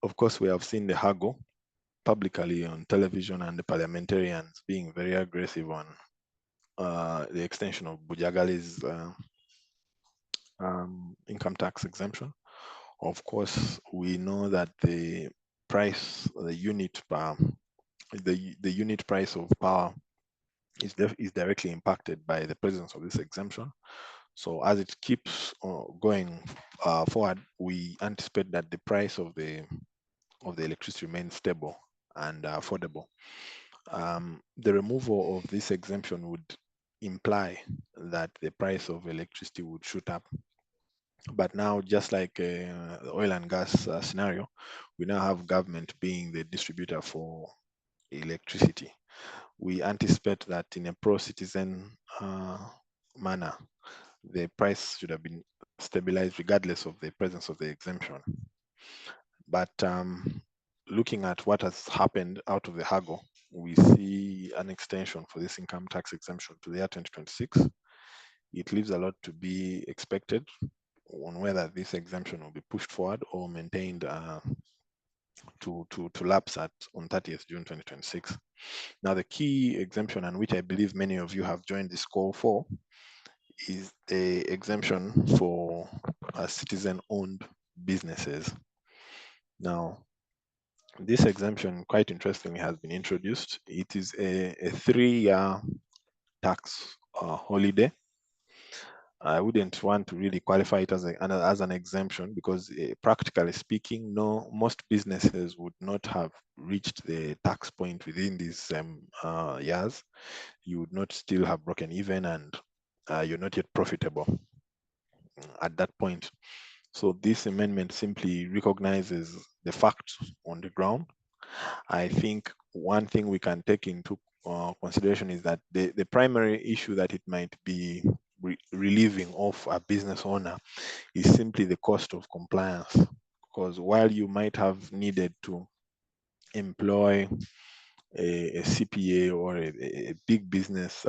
Of course, we have seen the Hago publicly on television and the parliamentarians being very aggressive on the extension of Bujagali's income tax exemption. Of course, we know that the price, the unit price of power is directly impacted by the presence of this exemption. So as it keeps going forward, we anticipate that the price of the electricity remains stable and affordable. The removal of this exemption would imply that the price of electricity would shoot up. But now, just like the oil and gas scenario, we now have government being the distributor for electricity. We anticipate that in a pro-citizen manner, the price should have been stabilized regardless of the presence of the exemption. But looking at what has happened out of the Hago, we see an extension for this income tax exemption to the year 2026. It leaves a lot to be expected on whether this exemption will be pushed forward or maintained to lapse on 30th June 2026. Now, the key exemption, and which I believe many of you have joined this call for, is the exemption for citizen-owned businesses. Now, this exemption, quite interestingly, has been introduced. It is a 3-year tax holiday. I wouldn't want to really qualify it as an exemption because practically speaking, most businesses would not have reached the tax point within these years. You would not still have broken even, and you're not yet profitable at that point. So this amendment simply recognizes the facts on the ground. I think one thing we can take into consideration is that the primary issue that it might be relieving of a business owner is simply the cost of compliance. Because while you might have needed to employ a CPA or a big business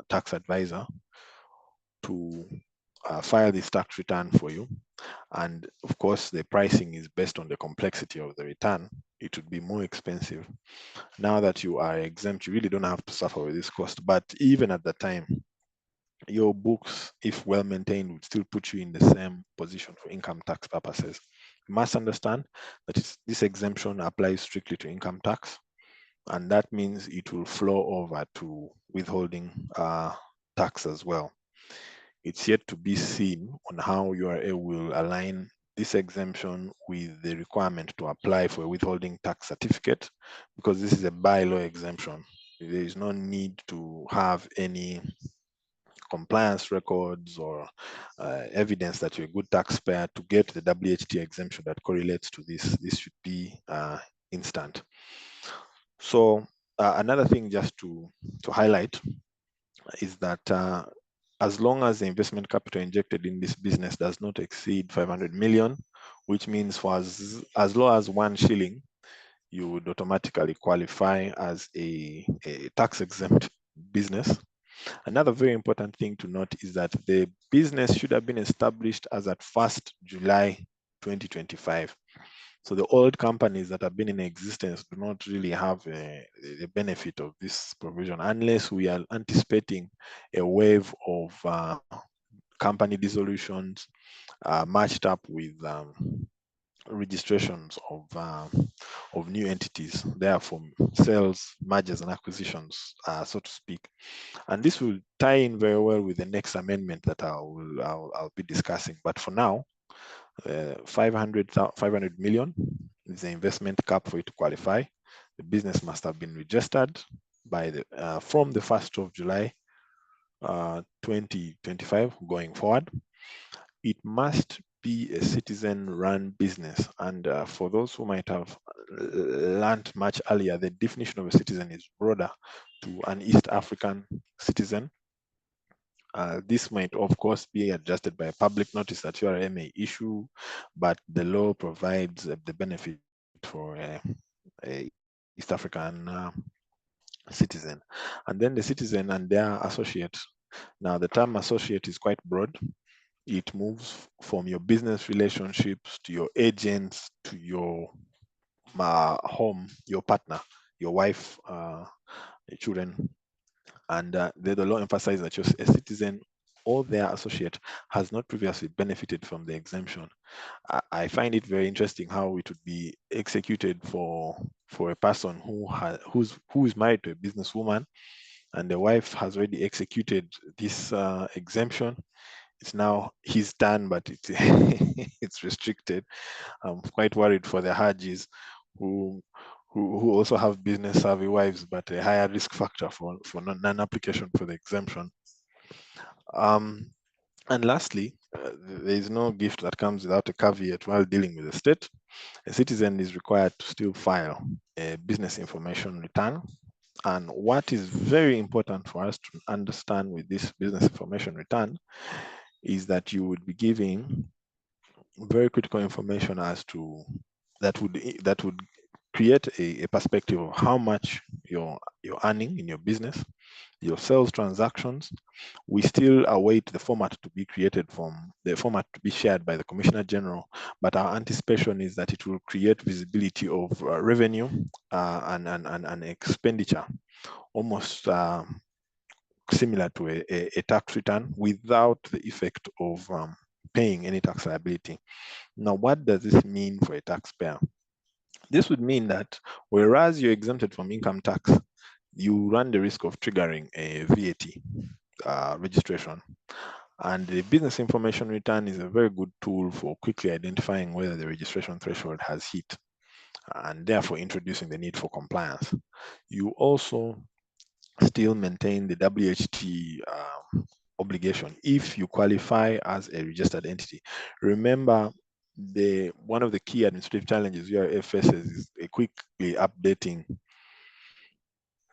tax advisor to file this tax return for you, and of course the pricing is based on the complexity of the return, it would be more expensive. Now that you are exempt, you really don't have to suffer with this cost. But even at the time, your books, if well maintained, would still put you in the same position for income tax purposes. You must understand that this exemption applies strictly to income tax, and that means it will flow over to withholding tax as well. It's yet to be seen on how URA will align this exemption with the requirement to apply for a withholding tax certificate, because this is a bylaw exemption. There is no need to have any compliance records or evidence that you're a good taxpayer to get the WHT exemption that correlates to this. This should be instant. So another thing just to highlight is that as long as the investment capital injected in this business does not exceed 500 million, which means for as low as 1 shilling, you would automatically qualify as a tax-exempt business. Another very important thing to note is that the business should have been established as at 1st July 2025. So the old companies that have been in existence do not really have the benefit of this provision unless we are anticipating a wave of company dissolutions matched up with registrations of new entities, therefore sales, mergers and acquisitions, so to speak. And this will tie in very well with the next amendment that I'll be discussing. But for now, 500 million is the investment cap for it to qualify. The business must have been registered by from the 1st of July 2025 going forward. It must be a citizen-run business. And for those who might have learned much earlier, the definition of a citizen is broader to an East African citizen. This might, of course, be adjusted by a public notice that URA may issue, but the law provides the benefit for a East African citizen. And then the citizen and their associate. Now, the term associate is quite broad. It moves from your business relationships to your agents to your home, your partner, your wife, your children. And the law emphasizes that you're a citizen or their associate has not previously benefited from the exemption. I find it very interesting how it would be executed for a person who is married to a businesswoman, and the wife has already executed this exemption. It's now his turn, but it's restricted. I'm quite worried for the Hajis who also have business savvy wives, but a higher risk factor for non-application for the exemption. And lastly, there is no gift that comes without a caveat while dealing with the state. A citizen is required to still file a business information return. And what is very important for us to understand with this business information return is that you would be giving very critical information as to that would create a perspective of how much you're earning in your business, your sales transactions. We still await the format to be created from the format to be shared by the Commissioner General, but our anticipation is that it will create visibility of revenue and expenditure, almost similar to a tax return without the effect of paying any tax liability. Now, what does this mean for a taxpayer? This would mean that whereas you're exempted from income tax, you run the risk of triggering a VAT registration. And the business information return is a very good tool for quickly identifying whether the registration threshold has hit, and therefore introducing the need for compliance. You also still maintain the WHT obligation if you qualify as a registered entity. Remember, one of the key administrative challenges URA faces is quickly updating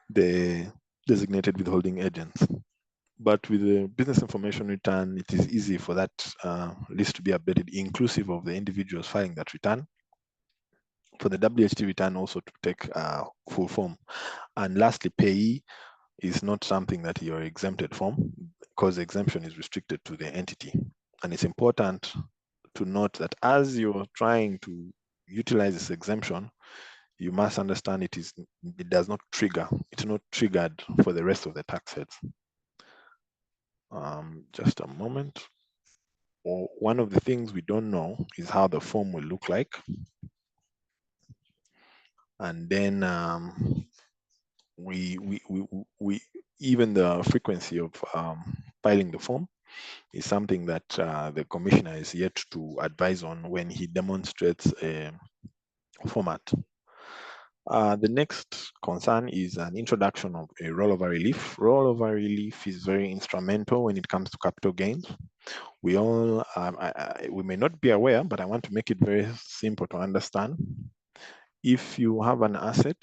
the designated withholding agents. But with the business information return, it is easy for that list to be updated, inclusive of the individuals filing that return. For the WHT return also to take full form. And lastly, payee is not something that you're exempted from because the exemption is restricted to the entity. And it's important to note that as you're trying to utilize this exemption, you must understand it does not trigger, it's not triggered for the rest of the tax heads. Just a moment. One of the things we don't know is how the form will look like. And then even the frequency of filing the form is something that the commissioner is yet to advise on when he demonstrates a format. The next concern is an introduction of a rollover relief. Rollover relief is very instrumental when it comes to capital gains. We all, we may not be aware, but I want to make it very simple to understand. If you have an asset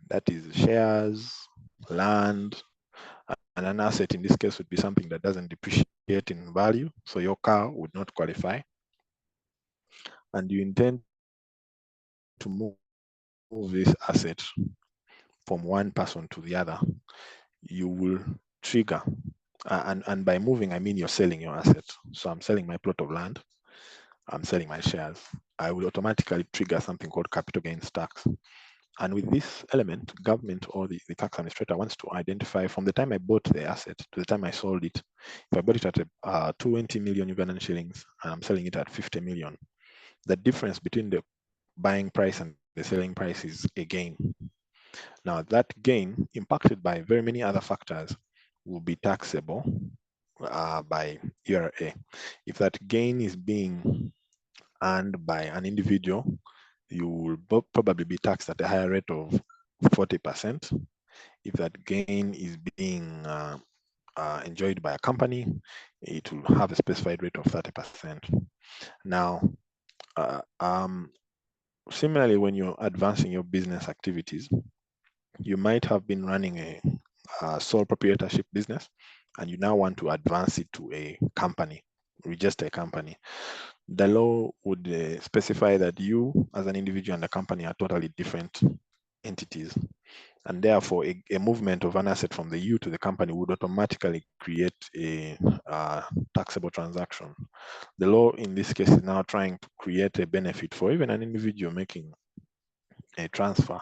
that is shares, land, an asset in this case would be something that doesn't depreciate in value. So your car would not qualify. And you intend to move this asset from one person to the other, you will trigger, and by moving, I mean you're selling your asset. So I'm selling my plot of land, I'm selling my shares. I will automatically trigger something called capital gains tax. And with this element, government or the tax administrator wants to identify from the time I bought the asset to the time I sold it. If I bought it at 20 million Ugandan shillings and I'm selling it at 50 million, the difference between the buying price and the selling price is a gain. Now that gain, impacted by very many other factors, will be taxable by URA. If that gain is being earned by an individual, you will probably be taxed at a higher rate of 40%. If that gain is being enjoyed by a company, it will have a specified rate of 30%. Now, similarly, when you're advancing your business activities, you might have been running a sole proprietorship business, and you now want to advance it to a company, register a company. The law would specify that you, as an individual and a company, are totally different entities. And therefore, a movement of an asset from the you to the company would automatically create a taxable transaction. The law in this case is now trying to create a benefit for even an individual making a transfer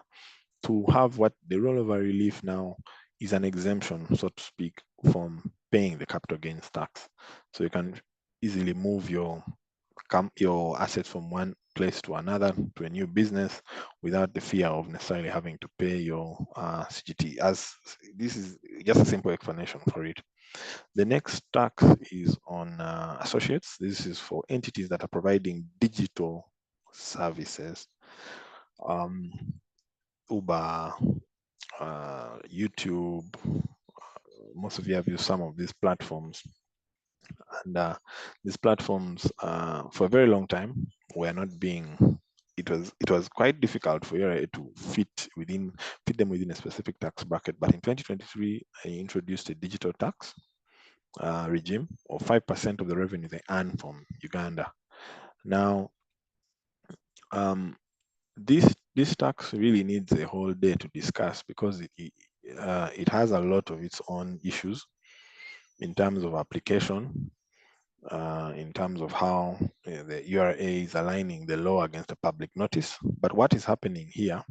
to have what the rollover relief now is an exemption, so to speak, from paying the capital gains tax. So you can easily move your assets from one place to another, to a new business, without the fear of necessarily having to pay your CGT. As this is just a simple explanation for it. The next tax is on associates. This is for entities that are providing digital services. Uber, YouTube, most of you have used some of these platforms. And these platforms, for a very long time, were not being, it was quite difficult for you to fit them within a specific tax bracket. But in 2023, I introduced a digital tax regime of 5% of the revenue they earn from Uganda. Now, this tax really needs a whole day to discuss, because it has a lot of its own issues in terms of application, in terms of how the URA is aligning the law against the public notice. But what is happening here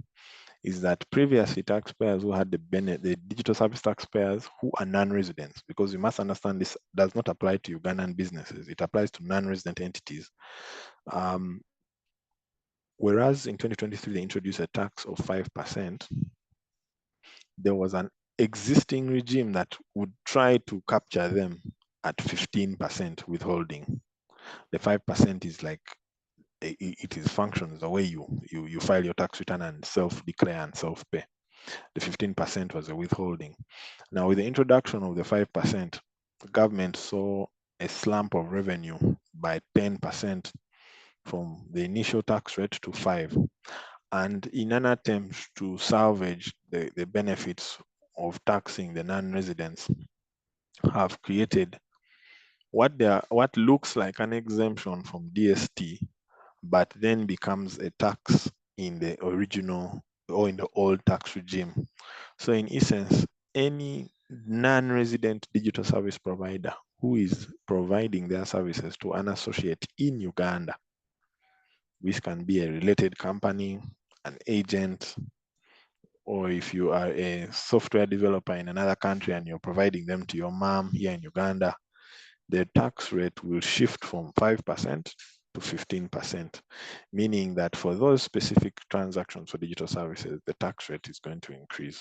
is that previously taxpayers who had the digital service taxpayers who are non-residents, because you must understand this does not apply to Ugandan businesses, it applies to non-resident entities. Whereas in 2023, they introduced a tax of 5%, there was an existing regime that would try to capture them at 15% withholding. The 5% is like, it is functions the way you file your tax return and self-declare and self-pay. The 15% was a withholding. Now, with the introduction of the 5%, the government saw a slump of revenue by 10% from the initial tax rate to 5%. And in an attempt to salvage the benefits of taxing the non-residents, have created what looks like an exemption from DST, but then becomes a tax in the original or in the old tax regime. So in essence, any non-resident digital service provider who is providing their services to an associate in Uganda, which can be a related company, an agent, or if you are a software developer in another country and you're providing them to your mom here in Uganda, the tax rate will shift from 5% to 15%, meaning that for those specific transactions for digital services, the tax rate is going to increase,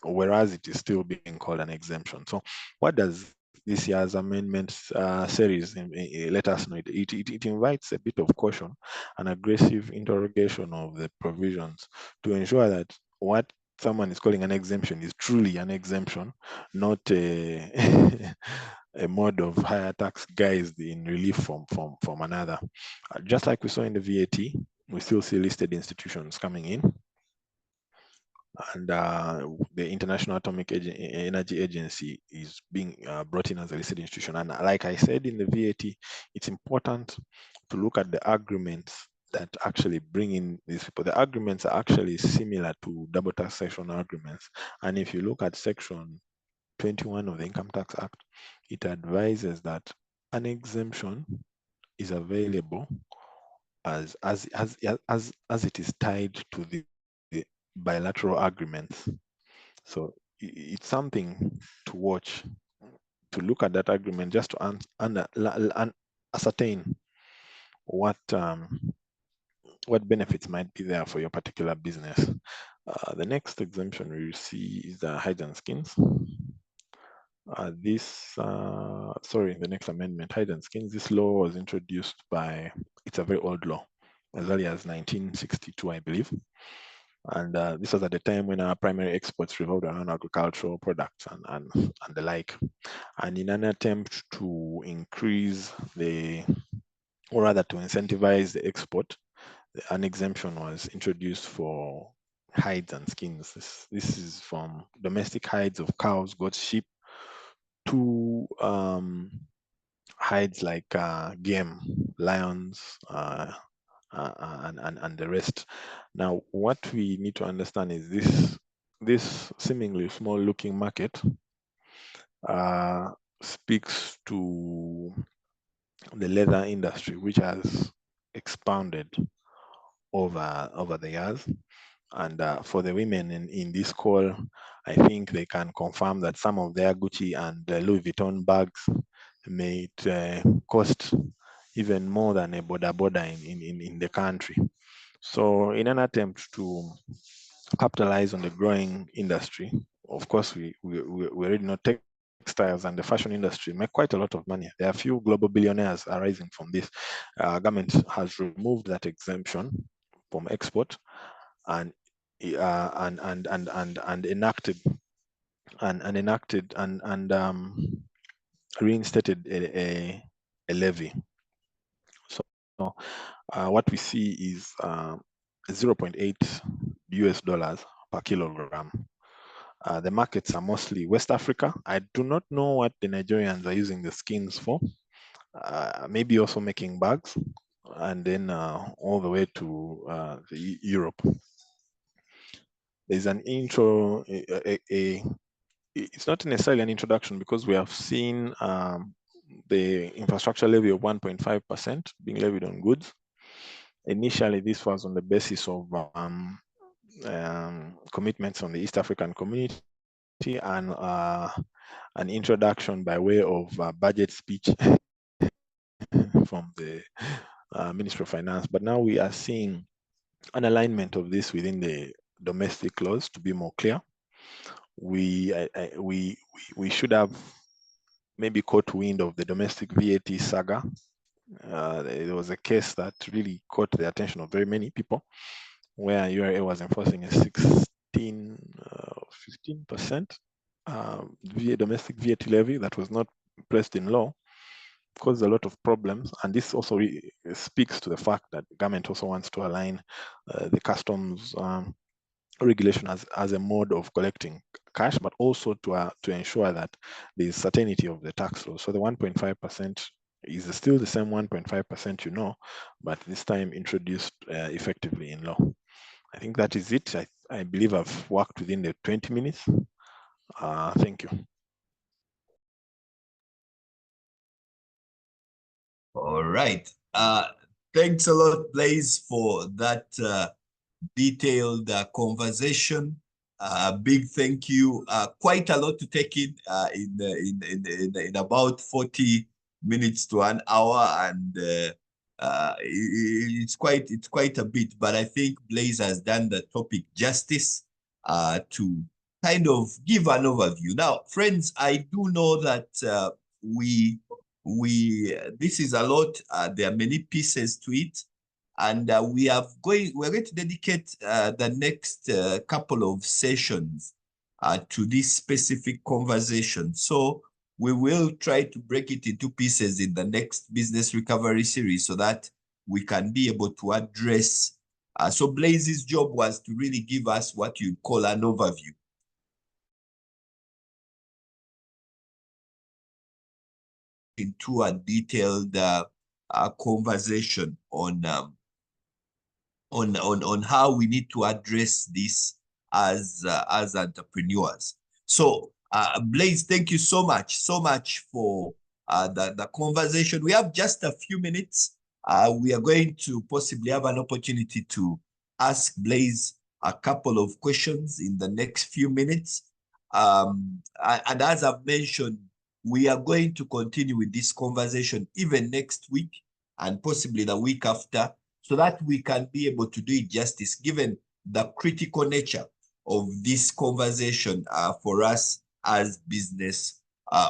whereas it is still being called an exemption. So what does this year's amendment series let us know? It invites a bit of caution and aggressive interrogation of the provisions to ensure that what someone is calling an exemption is truly an exemption, not a a mode of higher tax guised in relief from another. Just like we saw in the VAT, we still see listed institutions coming in. and the International Atomic Energy Agency is being brought in as a listed institution. And like I said in the VAT, it's important to look at the agreements that actually bring in these people. The agreements are actually similar to double taxation agreements. And if you look at Section 21 of the Income Tax Act, it advises that an exemption is available as it is tied to the bilateral agreements. So it's something to watch, to look at that agreement just to ascertain what benefits might be there for your particular business. The next exemption we see is the hides and skins. The next amendment, hides and skins. This law was introduced by, it's a very old law, as early as 1962, I believe. And this was at the time when our primary exports revolved around agricultural products and the like. And in an attempt to increase or rather to incentivize the export, an exemption was introduced for hides and skins. This is from domestic hides of cows, goats, sheep, to hides like game, lions, and the rest. Now, what we need to understand is this seemingly small looking market speaks to the leather industry, which has expanded over the years. And for the women in this call, I think they can confirm that some of their Gucci and Louis Vuitton bags may cost even more than a boda in the country. So in an attempt to capitalize on the growing industry, of course, we already know textiles and the fashion industry make quite a lot of money. There are a few global billionaires arising from this. Government has removed that exemption from export and enacted reinstated a levy. So what we see is 0.8 US dollars per kilogram. The markets are mostly West Africa. I do not know what the Nigerians are using the skins for. Maybe also making bags, and then all the way to Europe. There's an intro, it's not necessarily an introduction, because we have seen the infrastructure levy of 1.5% being levied on goods. Initially, this was on the basis of commitments on the East African community and an introduction by way of budget speech from the Ministry of Finance. But now we are seeing an alignment of this within the domestic laws to be more clear. We should have maybe caught wind of the domestic VAT saga. There was a case that really caught the attention of very many people, where URA was enforcing a 15% domestic VAT levy that was not placed in law, caused a lot of problems. And this also speaks to the fact that the government also wants to align the customs regulation as a mode of collecting cash, but also to ensure that there is certainty of the tax law. So the 1.5% is still the same 1.5%, but this time introduced effectively in law. I think that is it. I believe I've worked within the 20 minutes. Thank you. All right. Thanks a lot, Blaise, for that detailed conversation. Big thank you. Quite a lot to take in in about 40 minutes to an hour, and it's quite a bit. But I think Blaise has done the topic justice to kind of give an overview. Now, friends, I do know that this is a lot. There are many pieces to it. And we're going to dedicate the next couple of sessions to this specific conversation. So we will try to break it into pieces in the next business recovery series so that we can be able to address So Blaise's job was to really give us what you'd call an overview. Into a detailed conversation on how we need to address this as entrepreneurs. So Blaise, thank you so much for the conversation. We have just a few minutes. We are going to possibly have an opportunity to ask Blaise a couple of questions in the next few minutes. And as I've mentioned, we are going to continue with this conversation even next week and possibly the week after, so that we can be able to do it justice, given the critical nature of this conversation for us as business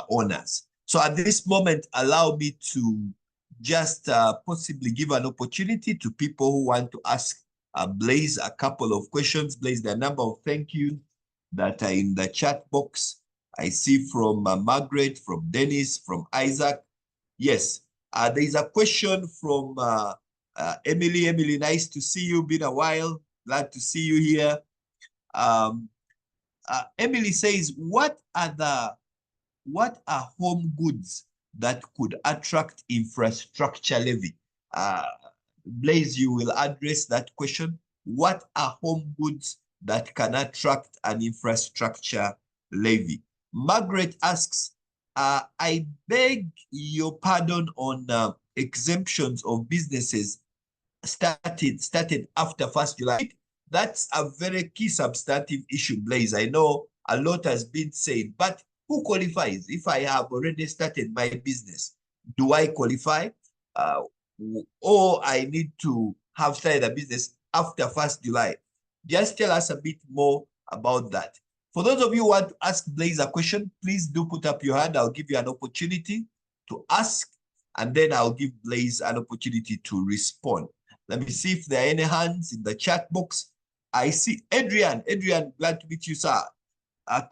owners. So at this moment, allow me to just possibly give an opportunity to people who want to ask Blaise a couple of questions. Blaise, the number of thank you that are in the chat box. I see from Margaret, from Dennis, from Isaac. Yes, there is a question from Emily. Emily, nice to see you. Been a while. Glad to see you here. Emily says, what are home goods that could attract infrastructure levy? Blaise, you will address that question. What are home goods that can attract an infrastructure levy? Margaret asks, I beg your pardon on exemptions of businesses started after 1st July. That's a very key substantive issue, Blaise. I know a lot has been said, but who qualifies? If I have already started my business, do I qualify? Or I need to have started a business after 1st July? Just tell us a bit more about that. For those of you who want to ask Blaise a question, please do put up your hand. I'll give you an opportunity to ask, and then I'll give Blaise an opportunity to respond. Let me see if there are any hands in the chat box. I see Adrian. Adrian, glad to meet you, sir.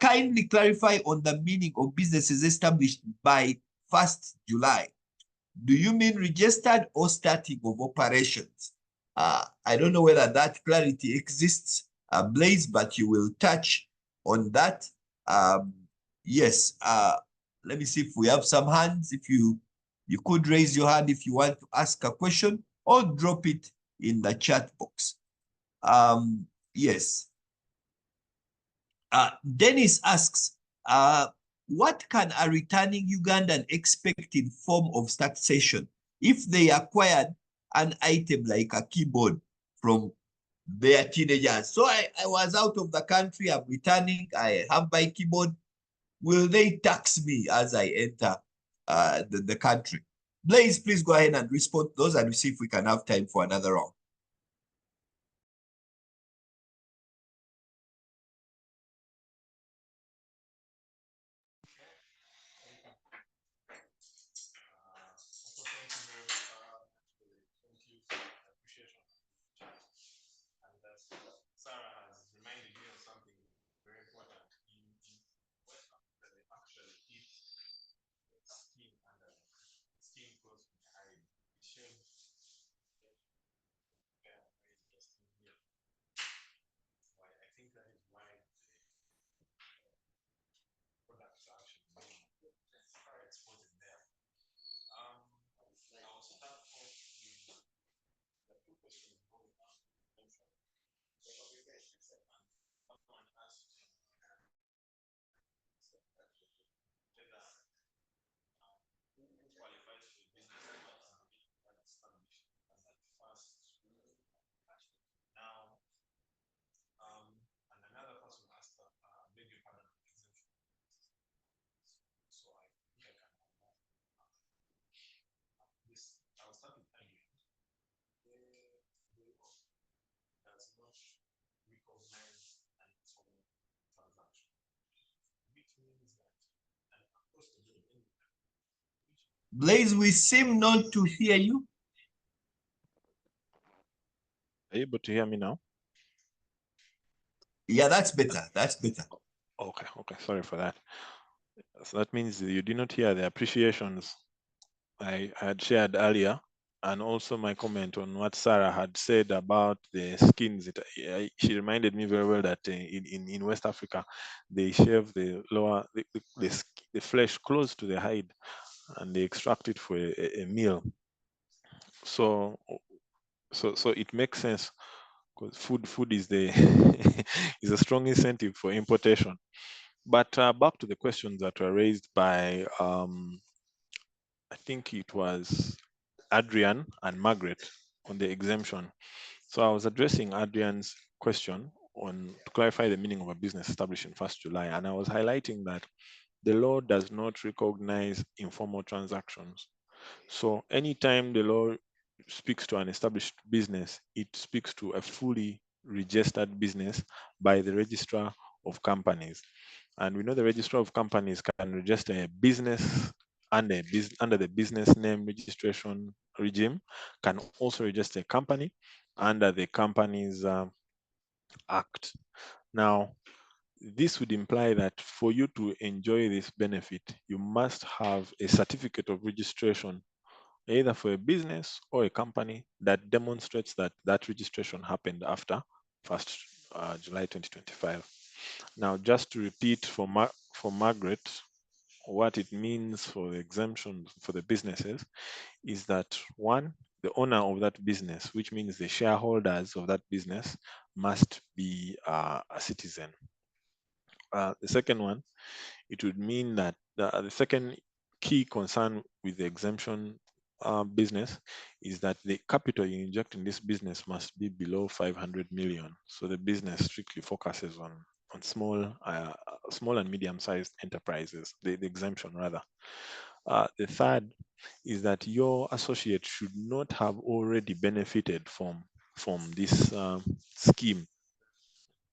Kindly clarify on the meaning of businesses established by 1st July. Do you mean registered or starting of operations? I don't know whether that clarity exists, Blaise, but you will touch on that. Yes, let me see if we have some hands. If you could raise your hand if you want to ask a question, or drop it in the chat box. Yes. Dennis asks, what can a returning Ugandan expect in form of taxation if they acquired an item like a keyboard from their teenagers? So I was out of the country, I'm returning, I have my keyboard. Will they tax me as I enter the country? Blaise, please go ahead and respond to those, and we'll see if we can have time for another round. Blaise, we seem not to hear you. Are you able to hear me now? Yeah, that's better. That's better. Okay, sorry for that. So that means you did not hear the appreciations I had shared earlier and also my comment on what Sarah had said about the skins. She reminded me very well that in West Africa, they shave the lower the flesh close to the hide, and they extract it for a meal. So so it makes sense because food is the is a strong incentive for importation. But back to the questions that were raised by I think it was Adrian and Margaret on the exemption. So I was addressing Adrian's question on to clarify the meaning of a business established in 1st July, and I was highlighting that the law does not recognize informal transactions. So anytime the law speaks to an established business, it speaks to a fully registered business by the registrar of companies. And we know the registrar of companies can register a business under the business name registration regime, can also register a company under the Companies Act. Now, this would imply that for you to enjoy this benefit, you must have a certificate of registration, either for a business or a company, that demonstrates that that registration happened after 1st July 2025. Now, just to repeat for Margaret, what it means for the exemption for the businesses is that one, the owner of that business, which means the shareholders of that business, must be a citizen. The second one, it would mean that the second key concern with the exemption business is that the capital you inject in this business must be below 500 million. So the business strictly focuses on small and medium-sized enterprises, the exemption rather. The third is that your associate should not have already benefited from this scheme.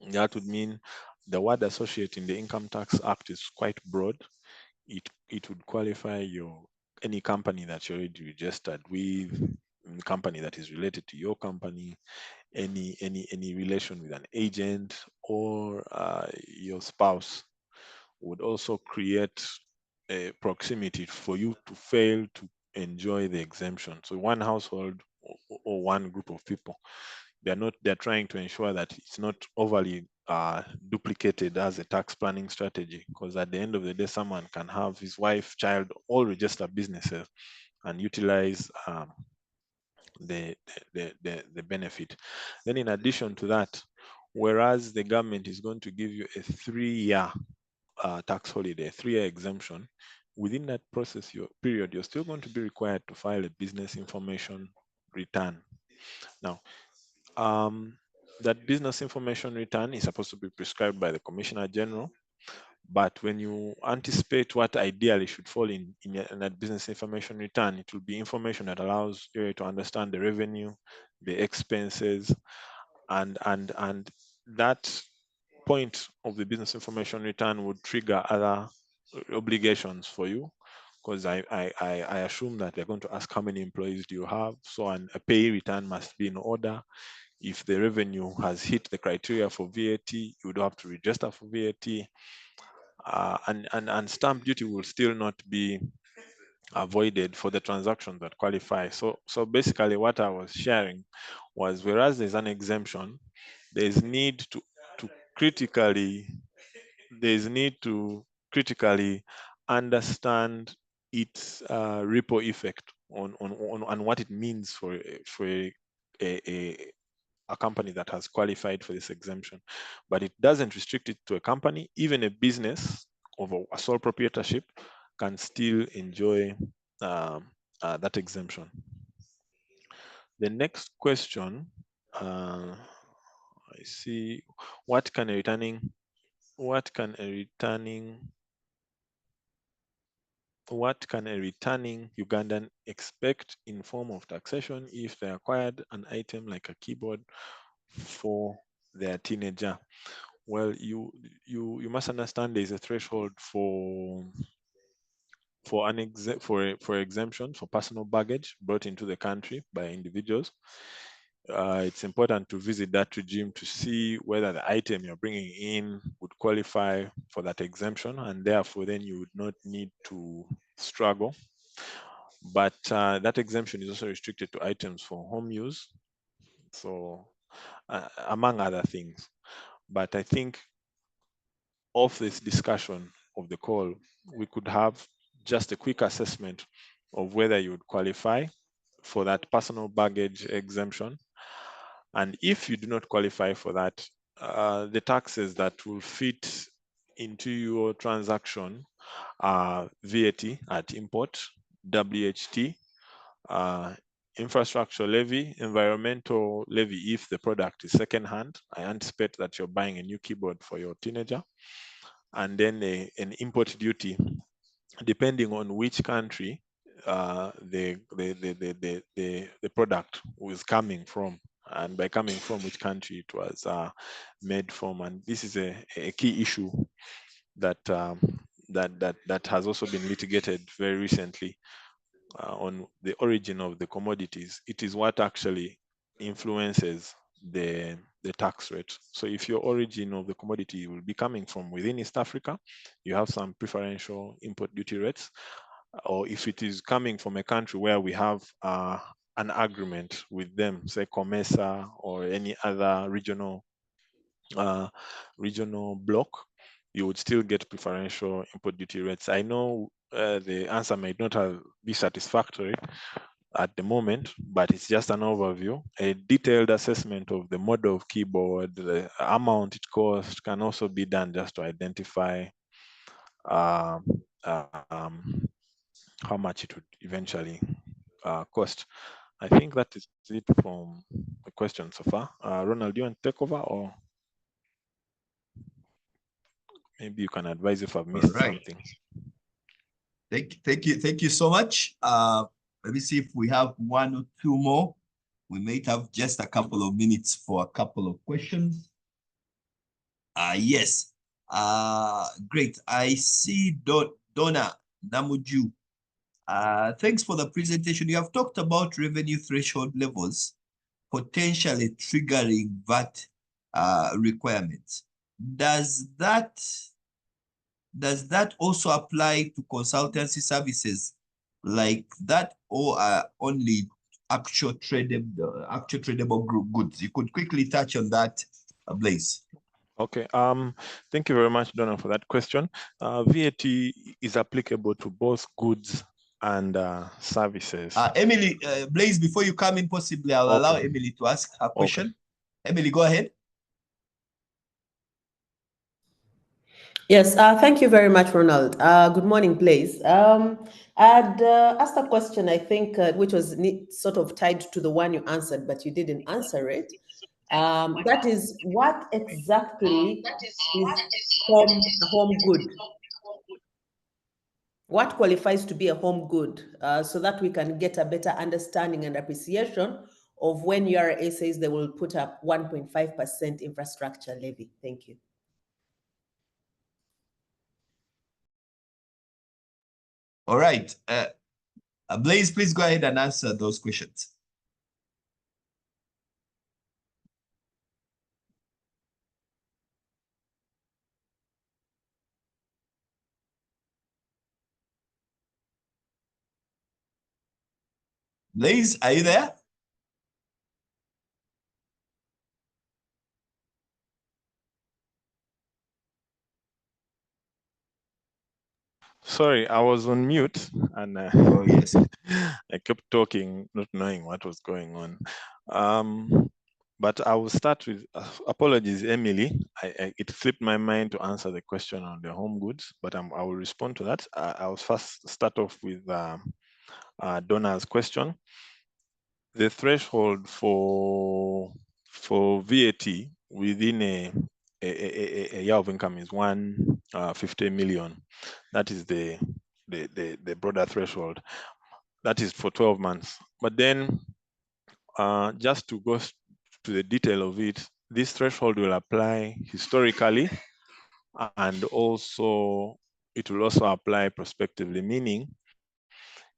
That would mean the word associate in the Income Tax Act is quite broad. It would qualify any company that you're already registered with, company that is related to your company, any relation with an agent, or your spouse would also create a proximity for you to fail to enjoy the exemption. So one household or one group of people, they're trying to ensure that it's not overly duplicated as a tax planning strategy, because at the end of the day, someone can have his wife, child, all register businesses and utilize the benefit. Then in addition to that, whereas the government is going to give you a 3-year tax holiday, 3-year exemption, within that process period, you're still going to be required to file a business information return. Now, that business information return is supposed to be prescribed by the Commissioner General, but when you anticipate what ideally should fall in that business information return, it will be information that allows you to understand the revenue, the expenses, and that point of the business information return would trigger other obligations for you, because I assume that they're going to ask how many employees do you have, so a pay return must be in order. If the revenue has hit the criteria for VAT, you would have to register for VAT, and stamp duty will still not be avoided for the transactions that qualify. So basically what I was sharing was, whereas there's an exemption, there's need to critically understand its ripple effect on what it means for a company that has qualified for this exemption. But it doesn't restrict it to a company. Even a business of a sole proprietorship can still enjoy that exemption. The next question, I see, what can a returning Ugandan expect in form of taxation if they acquired an item like a keyboard for their teenager? Well, you must understand there's a threshold for exemption for personal baggage brought into the country by individuals. It's important to visit that regime to see whether the item you're bringing in would qualify for that exemption, and therefore then you would not need to struggle. but that exemption is also restricted to items for home use, so among other things. But I think of this discussion of the call, we could have just a quick assessment of whether you would qualify for that personal baggage exemption. And if you do not qualify for that, the taxes that will fit into your transaction are VAT at import, WHT, infrastructure levy, environmental levy if the product is secondhand. I anticipate that you're buying a new keyboard for your teenager. And then an import duty, depending on which country the product was coming from, and by coming from which country it was made from. And this is a key issue that that has also been litigated very recently on the origin of the commodities. It is what actually influences the tax rate. So if your origin of the commodity will be coming from within East Africa, you have some preferential import duty rates. Or if it is coming from a country where we have an agreement with them, say COMESA or any other regional bloc, you would still get preferential import duty rates. I know the answer might not be satisfactory at the moment, but it's just an overview. A detailed assessment of the model of keyboard, the amount it costs, can also be done just to identify how much it would eventually cost. I think that is it from the question so far. Ronald, do you want to take over, or maybe you can advise if I've missed something? Thank you so much. Let me see if we have one or two more. We might have just a couple of minutes for a couple of questions. Yes. Great. I see Donna Namuju. Thanks for the presentation. You have talked about revenue threshold levels potentially triggering VAT requirements. Does that also apply to consultancy services like that, or only actual tradable goods? You could quickly touch on that, Blaise. Okay. Thank you very much, Donna, for that question. VAT is applicable to both goods and services. Emily, Blaise, before you come in, possibly I'll allow Emily to ask her question. Okay. Emily, go ahead. Yes, thank you very much, Ronald. Good morning, Blaise. I'd asked a question, I think, which was sort of tied to the one you answered, but you didn't answer it. That is, what exactly is a home good? What qualifies to be a home good, so that we can get a better understanding and appreciation of when URA says they will put up 1.5% infrastructure levy? Thank you. All right. Blaise, please go ahead and answer those questions. Blaise, are you there? Sorry, I was on mute, and oh, yes. I kept talking, not knowing what was going on. But I will start with apologies, Emily. It slipped my mind to answer the question on the home goods, but I will respond to that. I'll first start off with Donna's question. The threshold for VAT within a year of income is 150 million. That is the broader threshold. That is for 12 months. But then, just to go to the detail of it, this threshold will apply historically, and also it will also apply prospectively, meaning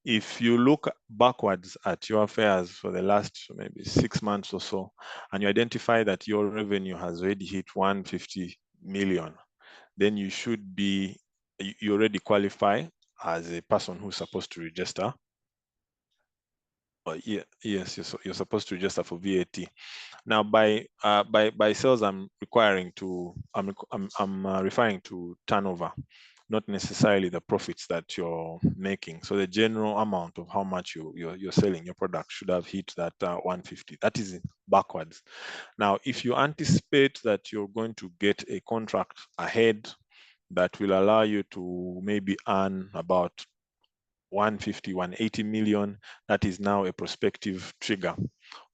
if you look backwards at your affairs for the last maybe 6 months or so, and you identify that your revenue has already hit 150 million, then you already qualify as a person who's supposed to register Yes, you're supposed to register for VAT. Now, by sales, I'm referring to turnover, not necessarily the profits that you're making. So the general amount of how much you're selling your product should have hit that 150. That is backwards. Now, if you anticipate that you're going to get a contract ahead that will allow you to maybe earn about 150, 180 million, that is now a prospective trigger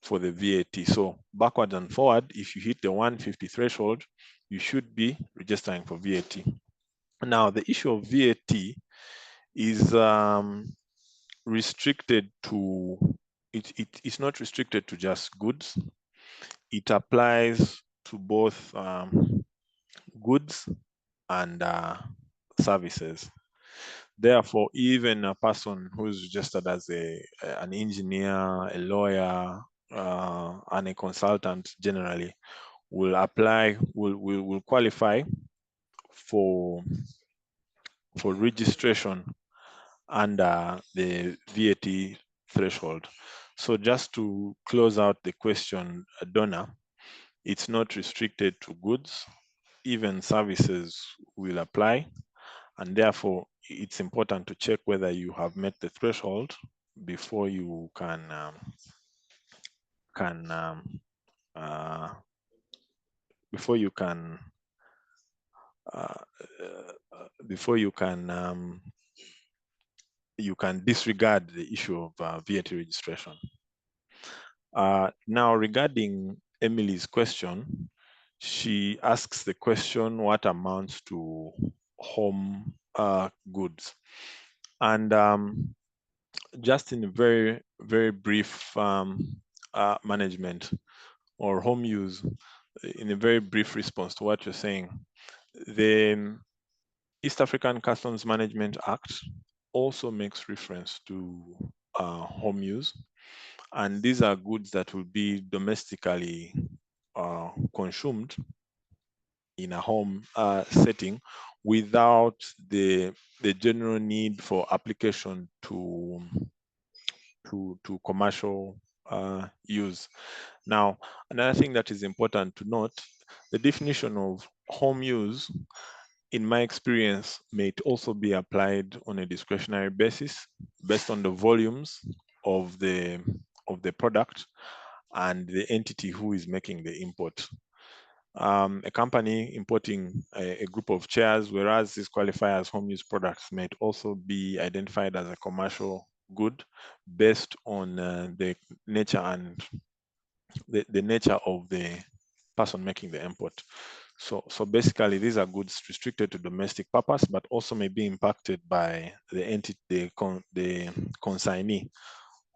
for the VAT. So backwards and forward, if you hit the 150 threshold, you should be registering for VAT. Now, the issue of VAT is restricted to, it's not restricted to just goods. It applies to both goods and services. Therefore, even a person who's registered as an engineer, a lawyer, and a consultant generally will qualify for registration under the VAT threshold. So just to close out the question, Donna, it's not restricted to goods. Even services will apply. And therefore, it's important to check whether you have met the threshold before you can disregard the issue of VAT registration. Now, regarding Emily's question, she asks the question, what amounts to home goods? And just in a very, very brief management or home use, in a very brief response to what you're saying, the East African Customs Management Act also makes reference to home use. And these are goods that will be domestically consumed in a home setting without the general need for application to commercial use. Now, another thing that is important to note, the definition of home use, in my experience, may also be applied on a discretionary basis based on the volumes of the product and the entity who is making the import. A company importing a group of chairs, whereas this qualifies as home use products, might also be identified as a commercial good based on the nature and the nature of the person making the import. So basically, these are goods restricted to domestic purpose, but also may be impacted by the entity, the consignee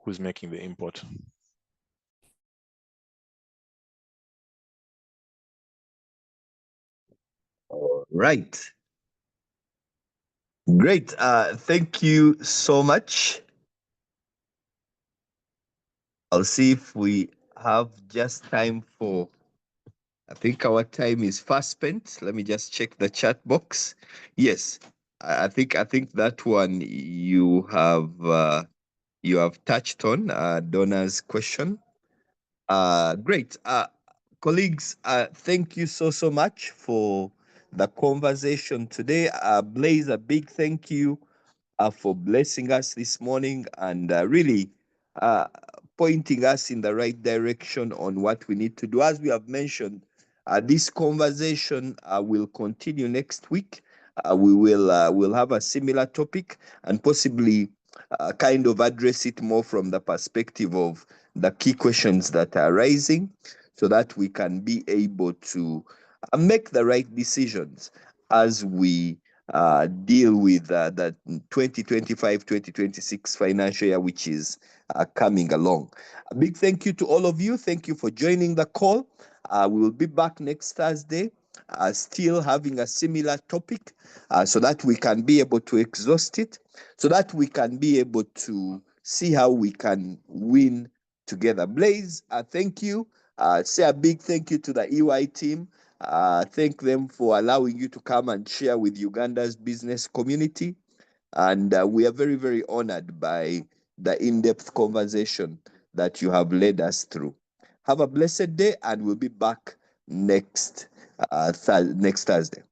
who's making the import. All right. Great. Thank you so much. I'll see if we have just time for, I think our time is fast spent. Let me just check the chat box. Yes, I think that one you have touched on Donna's question. Great. Colleagues, thank you so much for the conversation today. Blaise, a big thank you for blessing us this morning and really pointing us in the right direction on what we need to do. As we have mentioned, this conversation will continue next week. We'll have a similar topic and possibly kind of address it more from the perspective of the key questions that are rising so that we can be able to make the right decisions as we deal with the 2025-2026 financial year, which is coming along. A big thank you to all of you. Thank you for joining the call. We will be back next Thursday, still having a similar topic so that we can be able to exhaust it, so that we can be able to see how we can win together. Blaise, thank you. Say a big thank you to the EY team. Thank them for allowing you to come and share with Uganda's business community. And we are very, very honored by the in-depth conversation that you have led us through. Have a blessed day, and we'll be back next Thursday.